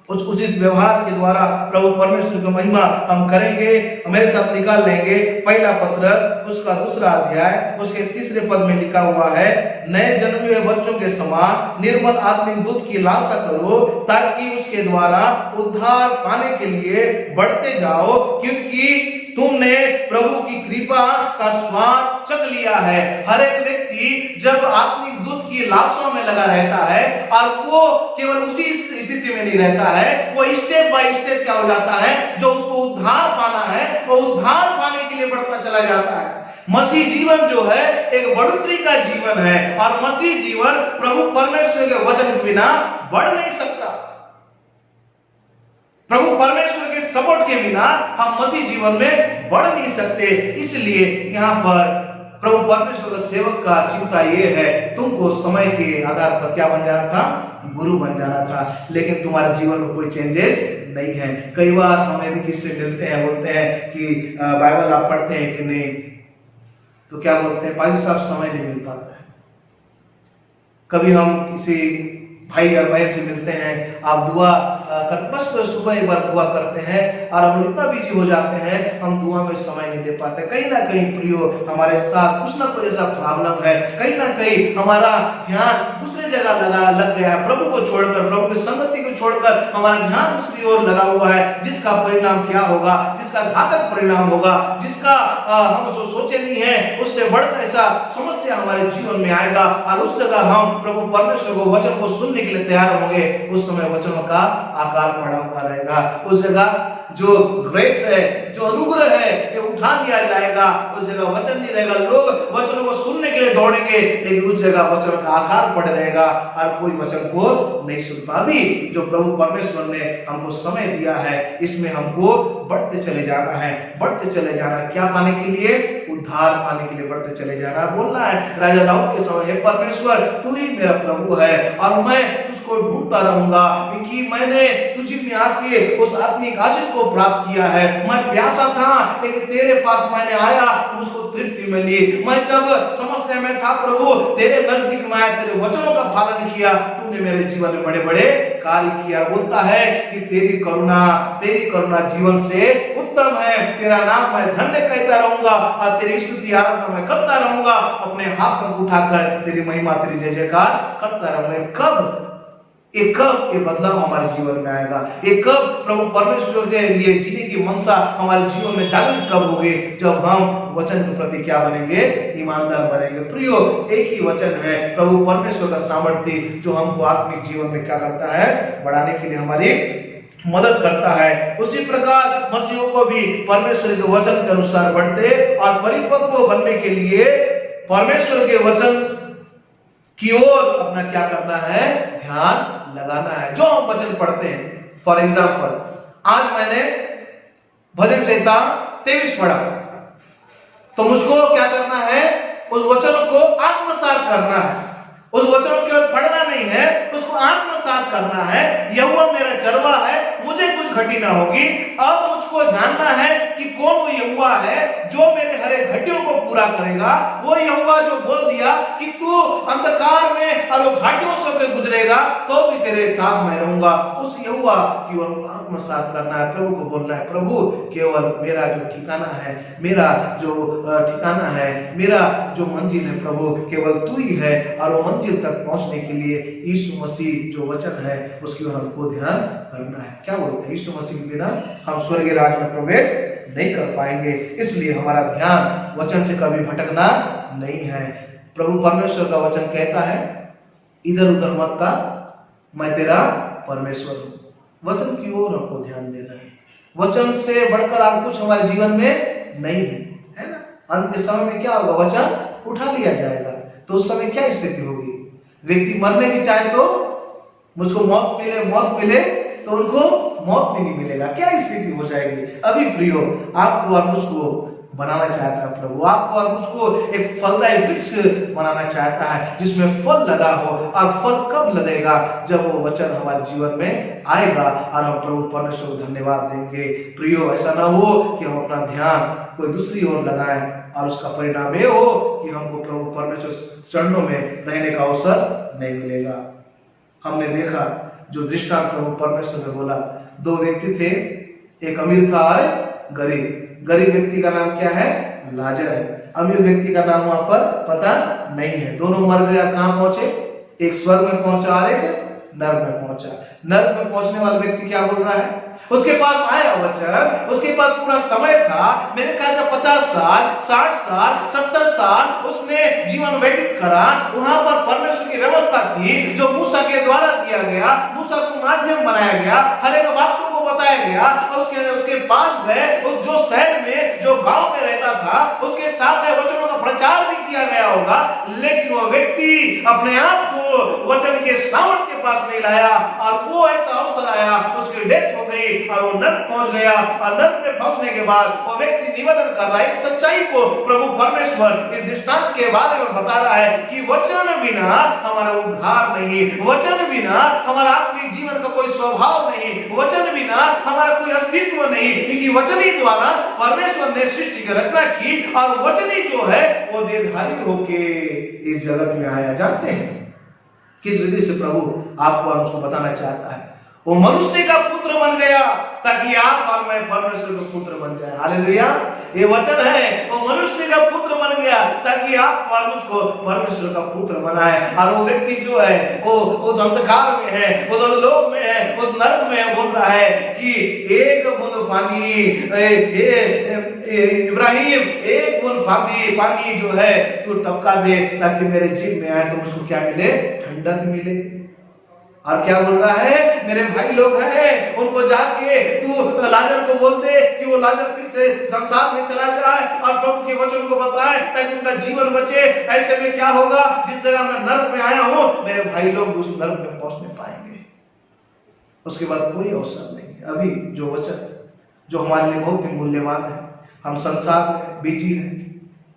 उस उचित व्यवहार के द्वारा प्रभु परमेश्वर की महिमा हम करेंगे। हमारे साथ निकाल लेंगे पहला पत्रस उसका 2 अध्याय उसके 3 पद में लिखा हुआ है, नए जन्मे हुए बच्चों के समान निर्मल आत्मिक दूध की लालसा करो ताकि उसके द्वारा उद्धार पाने के लिए बढ़ते जाओ, क्योंकि तुमने प्रभु की कृपा का स्वाद चख लिया है। हर एक व्यक्ति जब आत्मिक दूध की लालसा में लगा रहता है और वो केवल उसी स्थिति में नहीं रहता है, वो स्टेप बाय स्टेप क्या हो जाता है, जो उसको उद्धार पाना है वो उद्धार पाने के लिए बढ़ता चला जाता है। मसीह जीवन जो है एक बढ़ोतरी का जीवन है और मसीह जीवन प्रभु परमेश्वर के वचन के बिना बढ़ नहीं सकता। प्रभु परमेश्वर के सपोर्ट के बिना हम मसीह जीवन में बढ़ नहीं सकते। इसलिए यहाँ पर प्रभु परमेश्वर का सेवक का चिंता ये है, तुमको समय के आधार पर क्या बन जाना था, गुरु बन जाना था, लेकिन तुम्हारे जीवन में कोई चेंजेस नहीं है। कई बार हम यदि किससे मिलते हैं, बोलते हैं कि बाइबल आप पढ़ते हैं कि नहीं, तो क्या बोलते हैं, भाई साहब समय नहीं मिल पाता है। कभी हम किसी भाई और बहन से मिलते हैं, आप दुआ कर, बस सुबह एक बार दुआ करते हैं और हम इतना बिजी हो जाते हैं हम दुआ में समय नहीं दे पाते। कहीं ना कहीं प्रियो हमारे साथ कुछ ना कुछ ऐसा प्रॉब्लम है, कहीं ना कहीं हमारा ध्यान दूसरे जगह लग गया है। प्रभु को छोड़कर, प्रभु की संगति को छोड़कर हमारा ध्यान दूसरी ओर लगा हुआ है, जिसका परिणाम क्या होगा, जिसका घातक परिणाम होगा, जिसका हम सोचे नहीं है, उससे बढ़कर ऐसा समस्या हमारे जीवन में आएगा और उस जगह हम प्रभु परमेश्वर को वचन को सुनने के लिए तैयार होंगे। उस समय वचनों का आकार बढ़ा हुआ रहेगा। उस जगह जो ग्रेस है, जो अनुग्रह है, ये उठा दिया जाएगा। उस जगह वचन नहीं रहेगा, लोग वचनों को सुनने के लिए दौड़ेंगे, लेकिन उस जगह वचन का आकार बढ़ रहेगा और कोई वचन को नहीं सुनता। अभी जो प्रभु परमेश्वर ने हमको समय दिया है, इसमें हमको बढ़ते चले जाना है। बढ़ते चले जाना क्या पाने के लिए, उद्धार पाने के लिए बढ़ते चले जाना। बोलना है राजा दाऊद के समय, परमेश्वर तू ही मेरा प्रभु है और मैं तुझको ढूंढता रहूंगा, क्योंकि मैंने तुझी में आके उस आत्मिक आशीष को प्राप्त किया है। मैं प्यासा था लेकिन तेरे पास मैंने आया, मुझको तृप्ति मिली। मैं जब समस्या में था प्रभु, तेरे नजदीक में आया, तेरे वचनों का पालन किया, तूने मेरे जीवन में बड़े बड़े कार्य किया। बोलता है कि तेरी करुणा जीवन से उत्तम है। तेरा नाम मैं धन्य कहता रहूंगा और तेरी स्तुति आराधना मैं करता रहूंगा। अपने हाथ पर उठाकर तेरी महिमा, तेरी जय जयकार करता रहूंगा। कब ये बदलाव हमारे जीवन में आएगा? ये कब प्रभु परमेश्वर के लिए जीने की मनसा हमारे जीवन में जागृत कब होगी? जब हम वचन के प्रति क्या बनेंगे, ईमानदार बनेंगे। प्रियो, एक ही वचन है प्रभु परमेश्वर का सामर्थ्य, जो हमको आत्मिक जीवन में क्या करता है, बढ़ाने के लिए हमारी मदद करता है। उसी प्रकार मसीहों को भी परमेश्वर के वचन के अनुसार बढ़ते और परिपक्व बनने के लिए परमेश्वर के वचन की ओर अपना क्या करना है, ध्यान लगाना है। जो हम वचन पढ़ते हैं, फॉर एग्जाम्पल आज मैंने भजन संहिता 23 पढ़ा, तो मुझको क्या करना है, उस वचनों को आत्मसात करना है। उस वचनों केवल पढ़ना नहीं है, उसको आत्मसात करना है। यहोवा मेरा चरवा है, मुझे कुछ घटी ना होगी। अब मुझको जानना है कि कौन वो यहोवा है जो मेरे हर एक घटियों को पूरा करेगा। वो यहोवा जो बोल दिया कि तू अंधकार में और घाटियों से होकर गुजरेगा तो भी तेरे साथ मैं रहूंगा, उस यहोवा की आत्मसात करना है। प्रभु को बोलना है, प्रभु केवल मेरा जो ठिकाना है, मेरा जो ठिकाना है, मेरा जो मंजिल है, प्रभु केवल तू ही है। और वो मंजिल तक पहुंचने के लिए यीशु मसीह जो वचन है उसकी ओर हमको ध्यान करना है। क्या बोलते हैं, यीशु मसीह के बिना हम स्वर्गीय राज्य में प्रवेश नहीं कर पाएंगे। इसलिए हमारा ध्यान वचन से कभी भटकना नहीं है। प्रभु परमेश्वर का वचन कहता है, इधर उधर मत का, मैं तेरा परमेश्वर हूं। वचन की ओर हमको ध्यान देना है। वचन से बढ़कर और कुछ हमारे जीवन में नहीं है ना। अंत के समय में क्या होगा, वचन उठा लिया जाएगा, तो उस समय क्या स्थिति होगी? व्यक्ति मरने की चाहे तो मुझको मौत मिले तो उनको मौत भी नहीं मिलेगा। क्या स्थिति हो जाएगी? अभी प्रियो, आपको और मुझको बनाना चाहता है प्रभु, आपको और मुझको एक फलदायी वृक्ष बनाना चाहता है जिसमें फल लदा हो। और फल कब लदेगा? जब वो वचन हमारे जीवन में आएगा और हम प्रभु परमेश्वर को धन्यवाद देंगे। प्रियो, ऐसा ना हो कि हम अपना ध्यान कोई दूसरी ओर लगाएं और उसका परिणाम ये हो कि हमको प्रभु परमेश्वर चरणों में रहने का अवसर नहीं मिलेगा। हमने देखा जो दृष्टांत प्रभु परमेश्वर ने बोला, दो व्यक्ति थे, एक अमीर था और गरीब। गरीब व्यक्ति का नाम क्या है? लाजर है। अमीर व्यक्ति का नाम वहां पर पता नहीं है। दोनों मर गए, कहां पहुंचे? एक स्वर्ग में पहुंचा और एक नर्क में पहुंचा। नर्क में पहुंचने वाला व्यक्ति क्या बोल रहा है? उसके पास आया वचन, उसके पास पूरा समय था, मेरे ख्याल से 50 साल, 60 साल, 70 साल उसने जीवन व्यतीत करा। वहां पर परमेश्वर की व्यवस्था थी जो मूसा के द्वारा दिया गया, मूसा को माध्यम बनाया गया, हर एक बात को बताया गया। और उसके पास गए, उस जो शहर में, जो गांव में रहता था, उसके सामने वचनों का प्रचार भी किया गया होगा, लेकिन वो व्यक्ति अपने आप को वचन के सामर्थ के पास नहीं लाया और वो ऐसा अवसर आया, उसकी डेथ हो गई और वो नर्क पहुंच गया। और नर्क में पहुंचने के बाद वो व्यक्ति निवेदन कर रहा है, एक सच्चाई को प्रभु परमेश्वर इस दृष्टांत के बारे में बता रहा है कि वचन बिना हमारा उद्धार नहीं, वचन बिना हमारा आत्मिक जीवन का कोई स्वभाव नहीं, वचन बिना हमारा कोई अस्तित्व नहीं, क्योंकि वचन ही द्वारा परमेश्वर ने सृष्टि की रचना की और वचन ही जो है वो देहधारी होके इस जगत में आया। जानते हैं किस विधि से प्रभु आपको और मुझको बताना चाहता है? वो मनुष्य का पुत्र बन गया ताकि आप और मैं परमेश्वर का पुत्र बन जाए। हालेलुया, ये वचन है। वो मनुष्य का पुत्र बन गया ताकि आप और मुझको परमेश्वर का पुत्र बनाए। और वो व्यक्ति जो है वो उस अंधकार में है, उस अधोलोक में है, उस नरक में बोल रहा है कि एक बूंद पानी, इब्राहिम एक बूंद पानी जो है तू टपका दे ताकि मेरे जीव में आए तो मुझको क्या मिले? ठंडक मिले। और क्या बोल रहा है? मेरे भाई लोग हैं, उनको जाके तू लाजर को बोल दे कि वो लाजर फिर से संसार में चला जाए और प्रभु के वचन को बताए ताकि उनका जीवन बचे। ऐसे में क्या होगा? जिस जगह मैं नर्क में आया हूं, मेरे भाई लोग उस नर्क में पहुंचने पाएंगे। उसके बाद कोई अवसर नहीं। अभी जो वचन जो हमारे लिए बहुत ही मूल्यवान है, हम संसार में बिजी हैं,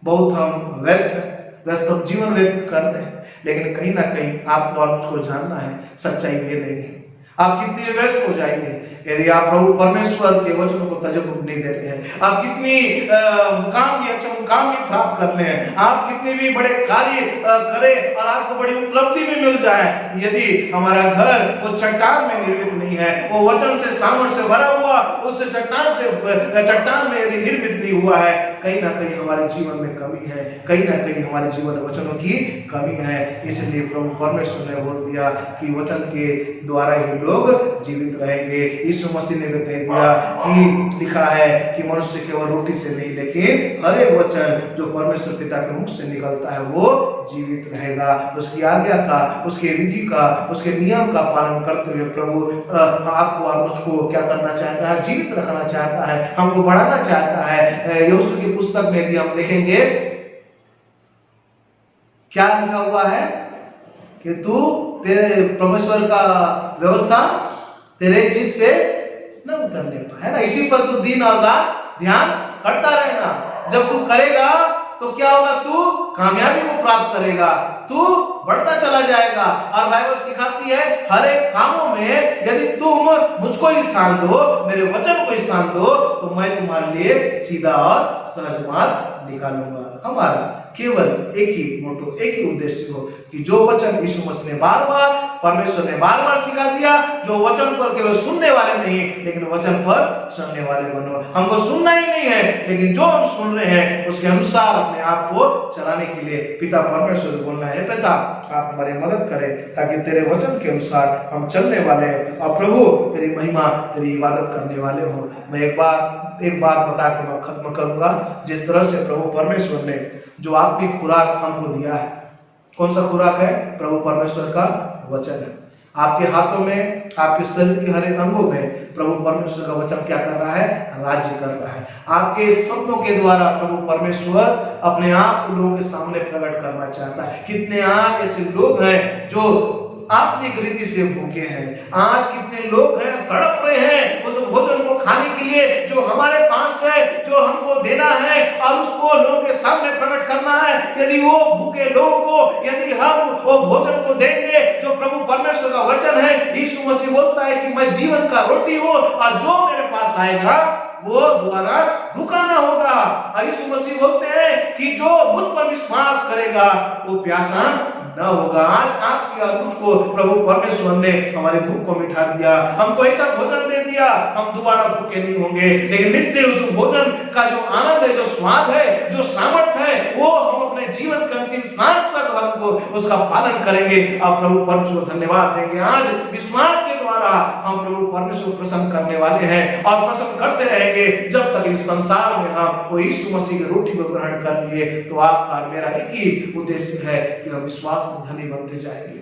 बहुत हम व्यस्त हम जीवन व्यतीत कर रहे हैं, लेकिन कहीं ना कहीं आपको और मुझको जानना है सच्चाई ये नहीं है। आप कितने व्यस्त हो जाएंगे यदि आप प्रभु परमेश्वर के वचनों को तजुर्बा नहीं देते हैं। आप कितनी काम भी प्राप्त कर ले, आप कितने भी बड़े कार्य करें और आपको बड़ी उपलब्धि भी मिल जाए, यदि हमारा घर वो चट्टान में निर्मित नहीं है, वो वचन से सामर्थ्य से भरा हुआ उस चट्टान में यदि निर्मित नहीं हुआ है, कहीं ना कहीं हमारे जीवन में कमी है, कहीं ना कहीं हमारे जीवन वचनों की कमी है। इसलिए प्रभु परमेश्वर ने बोल दिया कि वचन के द्वारा ही लोग जीवित रहेंगे। यीशु मसीह ने भी कह दिया कि लिखा है कि मनुष्य केवल रोटी से नहीं लेकिन हर एक वचन जो परमेश्वर पिता के मुख से निकलता है वो जीवित रहेगा। उसकी आज्ञा का, उसके विधि का, उसके नियम का पालन करते हुए प्रभु आपको और मुझको क्या करना चाहता है? जीवित रखना चाहता है, हमको बढ़ाना चाहता है। यहोशू की पुस्तक में यदि हम देखेंगे क्या लिखा हुआ है कि तू तेरे परमेश्वर का व्यवस्था तेरे चीज से न उतरने पाए, है ना। इसी पर तू दिन और रात ध्यान करता रहना। जब तू करेगा तो क्या होगा? तू कामयाबी को प्राप्त करेगा, तू बढ़ता चला जाएगा। और बाइबल सिखाती है हर एक कामों में यदि तुम मुझको स्थान दो, मेरे वचन को स्थान दो, तो मैं तुम्हारे लिए सीधा और सहज मार्ग निकालूंगा। हमारा केवल एक ही मोटो, एक ही उद्देश्य हो कि जो वचन यीशु मसीह ने बार-बार, परमेश्वर ने बार-बार सिखा दिया, जो वचन पर केवल सुनने वाले नहीं लेकिन वचन पर चलने वाले बनो। हमको सुनना ही नहीं है, लेकिन जो हम सुन रहे हैं उसके अनुसार अपने आप को चलाने के लिए पिता परमेश्वर को बोलना है, पिता आप हमारी मदद करें ताकि तेरे वचन के अनुसार हम चलने वाले हैं और प्रभु तेरी महिमा, तेरी इबादत करने वाले हो। मैं एक बात बता के मैं खत्म करूंगा। जिस तरह से प्रभु परमेश्वर ने जो आत्मिक खुराक हमको दिया है, कौन सा खुराक है? प्रभु परमेश्वर का वचन है। आपके हाथों में, आपके शरीर के हर एक अंगों में प्रभु परमेश्वर का वचन क्या कर रहा है? राज्य कर रहा है। आपके शब्दों के द्वारा प्रभु परमेश्वर अपने आप को लोगों के सामने प्रकट करना चाहता है। कितने ऐसे लोग हैं जो आपकी रीति से भूखे हैं। आज कितने लोग हैं तड़प रहे हैं उस भोजन को खाने के लिए जो हमारे पास है, जो हमको देना है और उसको लोगों के सामने प्रकट करना है। यदि वो भूखे लोगों को यदि हम वो भोजन को देंगे जो प्रभु परमेश्वर का वचन है, यीशु मसीह बोलता है कि मैं जीवन का रोटी हूं और जो मेरे पास आएगा वो दोबारा भूखा ना होगा। यीशु मसीह बोलते हैं कि जो मुझ पर विश्वास करेगा वो प्यासा न होगा। आज आपकी और मुझको प्रभु परमेश्वर ने हमारे भूख को मिटा दिया, हमको ऐसा भोजन दे दिया, हम दोबारा भूखे नहीं होंगे, लेकिन नित्य उस भोजन का जो आनंद है, जो स्वाद है, जो सामर्थ है, वो हम अपने जीवन के अंतिम सांस तक हमको उसका पालन करेंगे और प्रभु परमेश्वर धन्यवाद देंगे। आज विश्वास के द्वारा हम प्रभु परमेश्वर प्रसन्न करने वाले हैं और प्रसन्न करते रहेंगे जब तक इस संसार में हम वो यीशु मसीह की रोटी को ग्रहण कर लिए। तो आपका मेरा एक ही उद्देश्य है कि हम विश्वास में धनी बनते जाएंगे,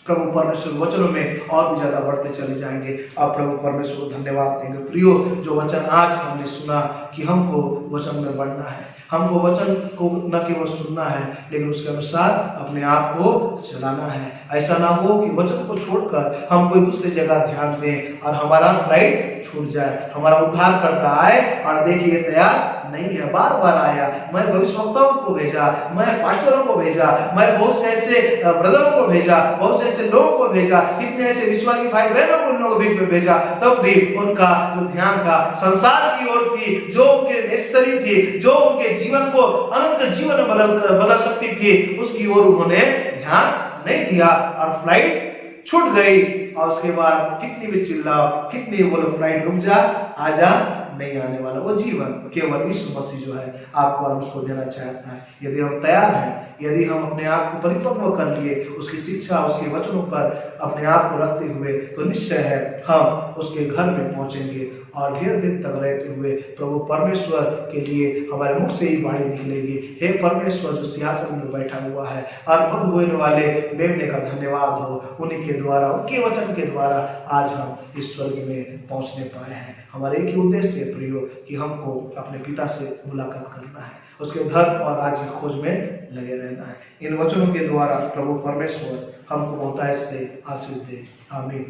प्रभु परमेश्वर वचनों में और भी ज्यादा बढ़ते चले जाएंगे। आप प्रभु परमेश्वर को धन्यवाद देंगे। प्रियो, जो वचन आज हमने सुना कि हमको वचन में बढ़ना है, हमको वचन को न केवल सुनना है लेकिन उसके अनुसार अपने आप को चलाना है। ऐसा ना हो कि वचन को छोड़कर हम कोई दूसरी जगह ध्यान दें और हमारा फ्लाइट छूट जाए, हमारा उद्धार करता आए और देखिए तैयार नहीं है, बार बार आया, मैं भविष्यवक्ताओं को भेजा, मैं पास्टरों को भेजा, मैं बहुत से ऐसे ब्रदरों को भेजा, बहुत से ऐसे लोगों को भेजा, कितने ऐसे विश्वासी भाई बहनों को उन लोगों के बीच में भेजा, तब भी उनका जो ध्यान था संसार की ओर थी, जो उनके नेसेसरी थी, जो उनके जीवन को अनंत जीवन बदल सकती थी, उसकी ओर उन्होंने ध्यान नहीं दिया और फ्लाइट छूट गई। और उसके बाद कितनी भी चिल्लाओ, कितनी बोलो फ्लाइट रुक जा, आजा, नहीं आने वाला वो जीवन केवल यीशु मसीह जो है आपको और मुझको देना चाहता है। यदि हम तैयार हैं, यदि हम अपने आप को परिपक्व कर लिए उसकी शिक्षा, उसके वचनों पर अपने आप को रखते हुए, तो निश्चय है हम उसके घर में पहुंचेंगे और ढेर दिन तक रहते हुए प्रभु परमेश्वर के लिए हमारे मुख से ही वाणी निकलेगी, हे परमेश्वर जो सिंहासन में बैठा हुआ है और मधु होने वाले मेमने का धन्यवाद हो, उन्हीं के द्वारा, उनके वचन के द्वारा आज हम इस स्वर्ग में पहुंचने पाए हैं। हमारे एक ही उद्देश्य है प्रियो कि हमको अपने पिता से मुलाकात करना है, उसके धर्म और राज्य की खोज में लगे रहना है। इन वचनों के द्वारा प्रभु परमेश्वर हमको बहुतायत से आशीष दे, आमीन।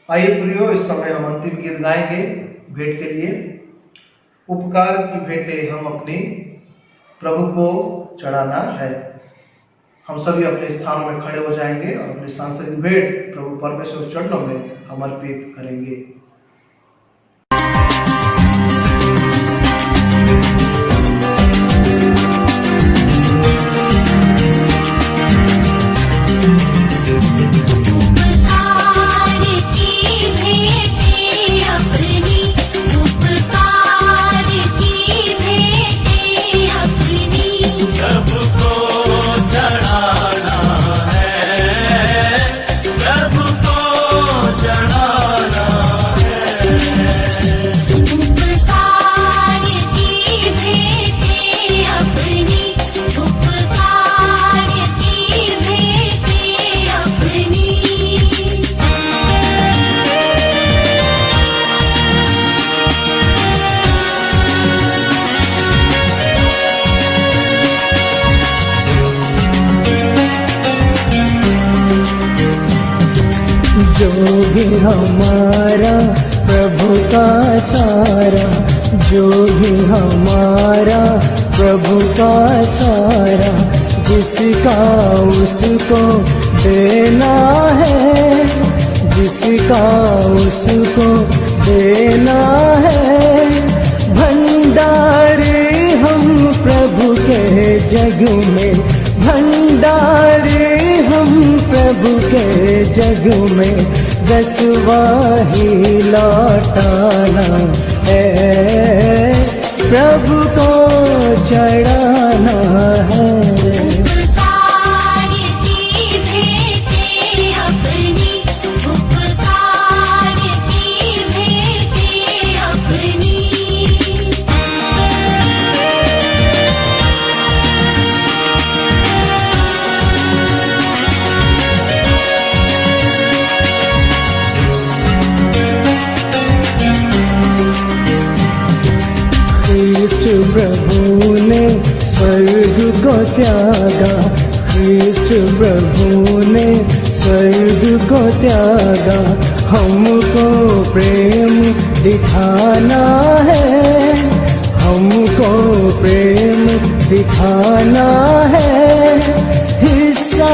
आइए प्रियो, इस समय हम अंतिम गीत गाएंगे भेंट के लिए। उपकार की भेंटें हम अपनी प्रभु को चढ़ाना है। हम सभी अपने स्थानों में खड़े हो जाएंगे और अपनी सांसारिक भेंट प्रभु परमेश्वर चरणों में हम अर्पित करेंगे। जो भी हमारा प्रभु का सारा, जो भी हमारा प्रभु का सारा, जिसका उसको देना है, जिसका उसको देना है। भंडारे हम प्रभु के जग में, भंडारे हम प्रभु के जग में, दसवा ही लौटाना है, प्रभु को चढ़ाना है। प्रभु ने स्वर्ग को त्यागा, ख्रिस्ट प्रभु ने स्वर्ग को त्यागा, हमको प्रेम दिखाना है, हमको प्रेम दिखाना है। हिस्सा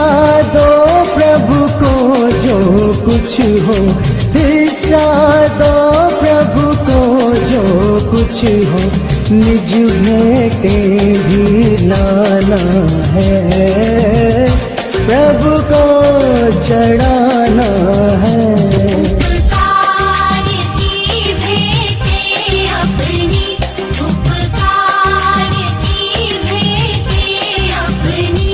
दो प्रभु को जो कुछ हो, हिस्सा दो प्रभु को जो कुछ हो, निज भेंटें भी लाना है, प्रभु को चढ़ाना है। उपकार की भेंटें अपनी, उपकार की भेंटें अपनी।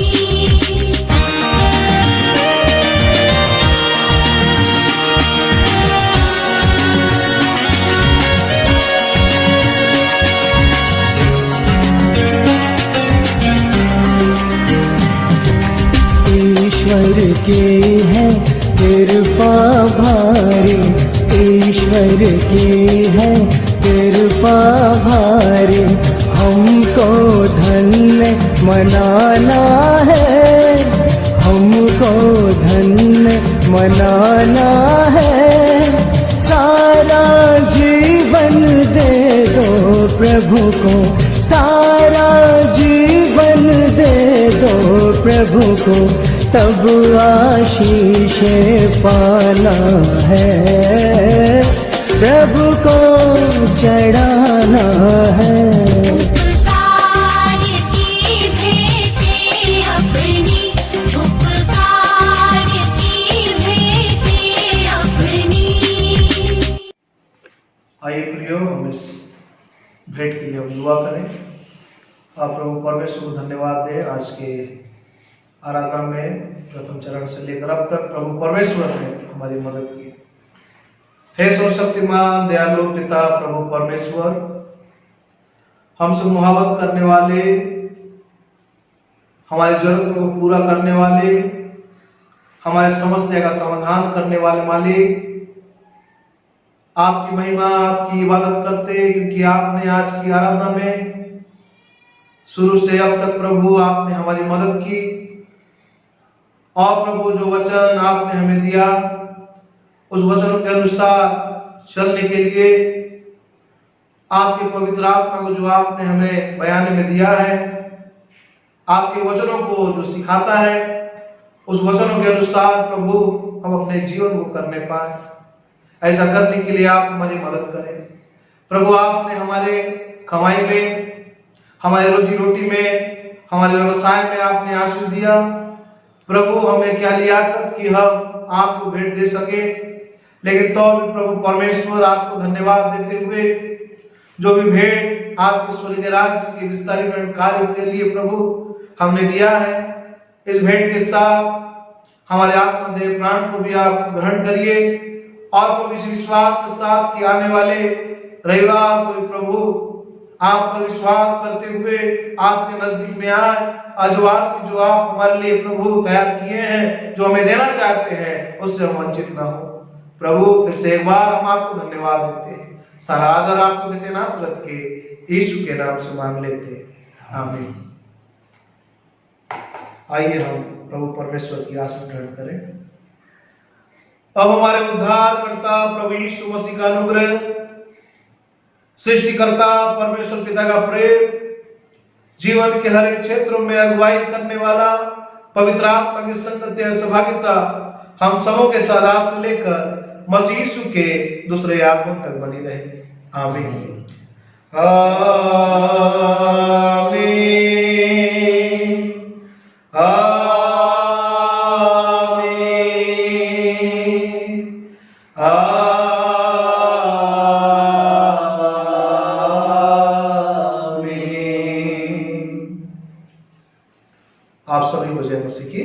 ईश्वर की है कृपा भारी, ईश्वर की है कृपा भारी, हमको धन्य मनाना है, हमको धन्य मनाना है। सारा जीवन दे दो प्रभु को, सारा जीवन दे दो प्रभु को, तब आशीष पाना है, प्रभु को चढ़ाना है। उपकार की भेंटें अपनी, उपकार की भेंटें अपनी। आइए प्रियो, हम इस भेंट के लिए हम दुआ करें। आप प्रभु परमेश्वर को धन्यवाद दें। आज के आराधना में प्रथम चरण से लेकर अब तक प्रभु परमेश्वर ने हमारी मदद की। हे सर्वशक्तिमान दयालु पिता प्रभु परमेश्वर, हमसे मुहब्बत करने वाले, हमारी जरूरतों को पूरा करने वाले, हमारे समस्या का समाधान करने वाले मालिक, आपकी महिमा, आपकी इबादत करते हैं, क्योंकि आपने आज की आराधना में शुरू से अब तक प्रभु आपने हमारी मदद की। और प्रभु जो वचन आपने हमें दिया, उस वचनों के अनुसार चलने के लिए आपके पवित्र आत्मा को जो आपने हमें बयान में दिया है, आपके वचनों को जो सिखाता है, उस वचनों के अनुसार प्रभु हम अपने जीवन को करने पाए। ऐसा करने के लिए आप हमारी मदद करें प्रभु। आपने हमारे कमाई में, हमारे रोजी रोटी में, हमारे व्यवसाय में आपने आशीष दिया प्रभु। हमें क्या लियाकत कि हम आपको भेंट दे सके, लेकिन तो भी प्रभु परमेश्वर आपको धन्यवाद देते हुए जो भी भेंट आपके स्वर्गीय राज्य के विस्तारीकरण कार्य के लिए प्रभु हमने दिया है, इस भेंट के साथ हमारे आत्मा देह प्राण को भी आप ग्रहण करिए। और प्रभु इस विश्वास के साथ कि आने वाले रविवार को प्रभु आप पर विश्वास करते हुए आपके नजदीक में आए, आशीष जो आप हमारे लिए प्रभु तैयार किए हैं, जो हमें देना चाहते हैं, उससे हम वंचित ना हो प्रभु। फिर से एक बार हम आपको धन्यवाद देते हैं, सारा आदर आपको देते, नासरत के यीशु के नाम से मांग लेते, आमीन। आइए हम प्रभु परमेश्वर की आशीष ग्रहण करें। अब हमारे उद्धारकर्ता प्रभु यीशु मसीह का अनुग्रह, सृष्टिकर्ता परमेश्वर पिता का प्रेम, जीवन के हर एक क्षेत्र में अगुवाई करने वाला पवित्र आत्मा की संगति और सहभागिता हम सबों के साथ आज से लेकर मसीह यीशु के दूसरे आगमन तक बनी रहे, आमीन। आमीन। आप सभी को जय मसीह की।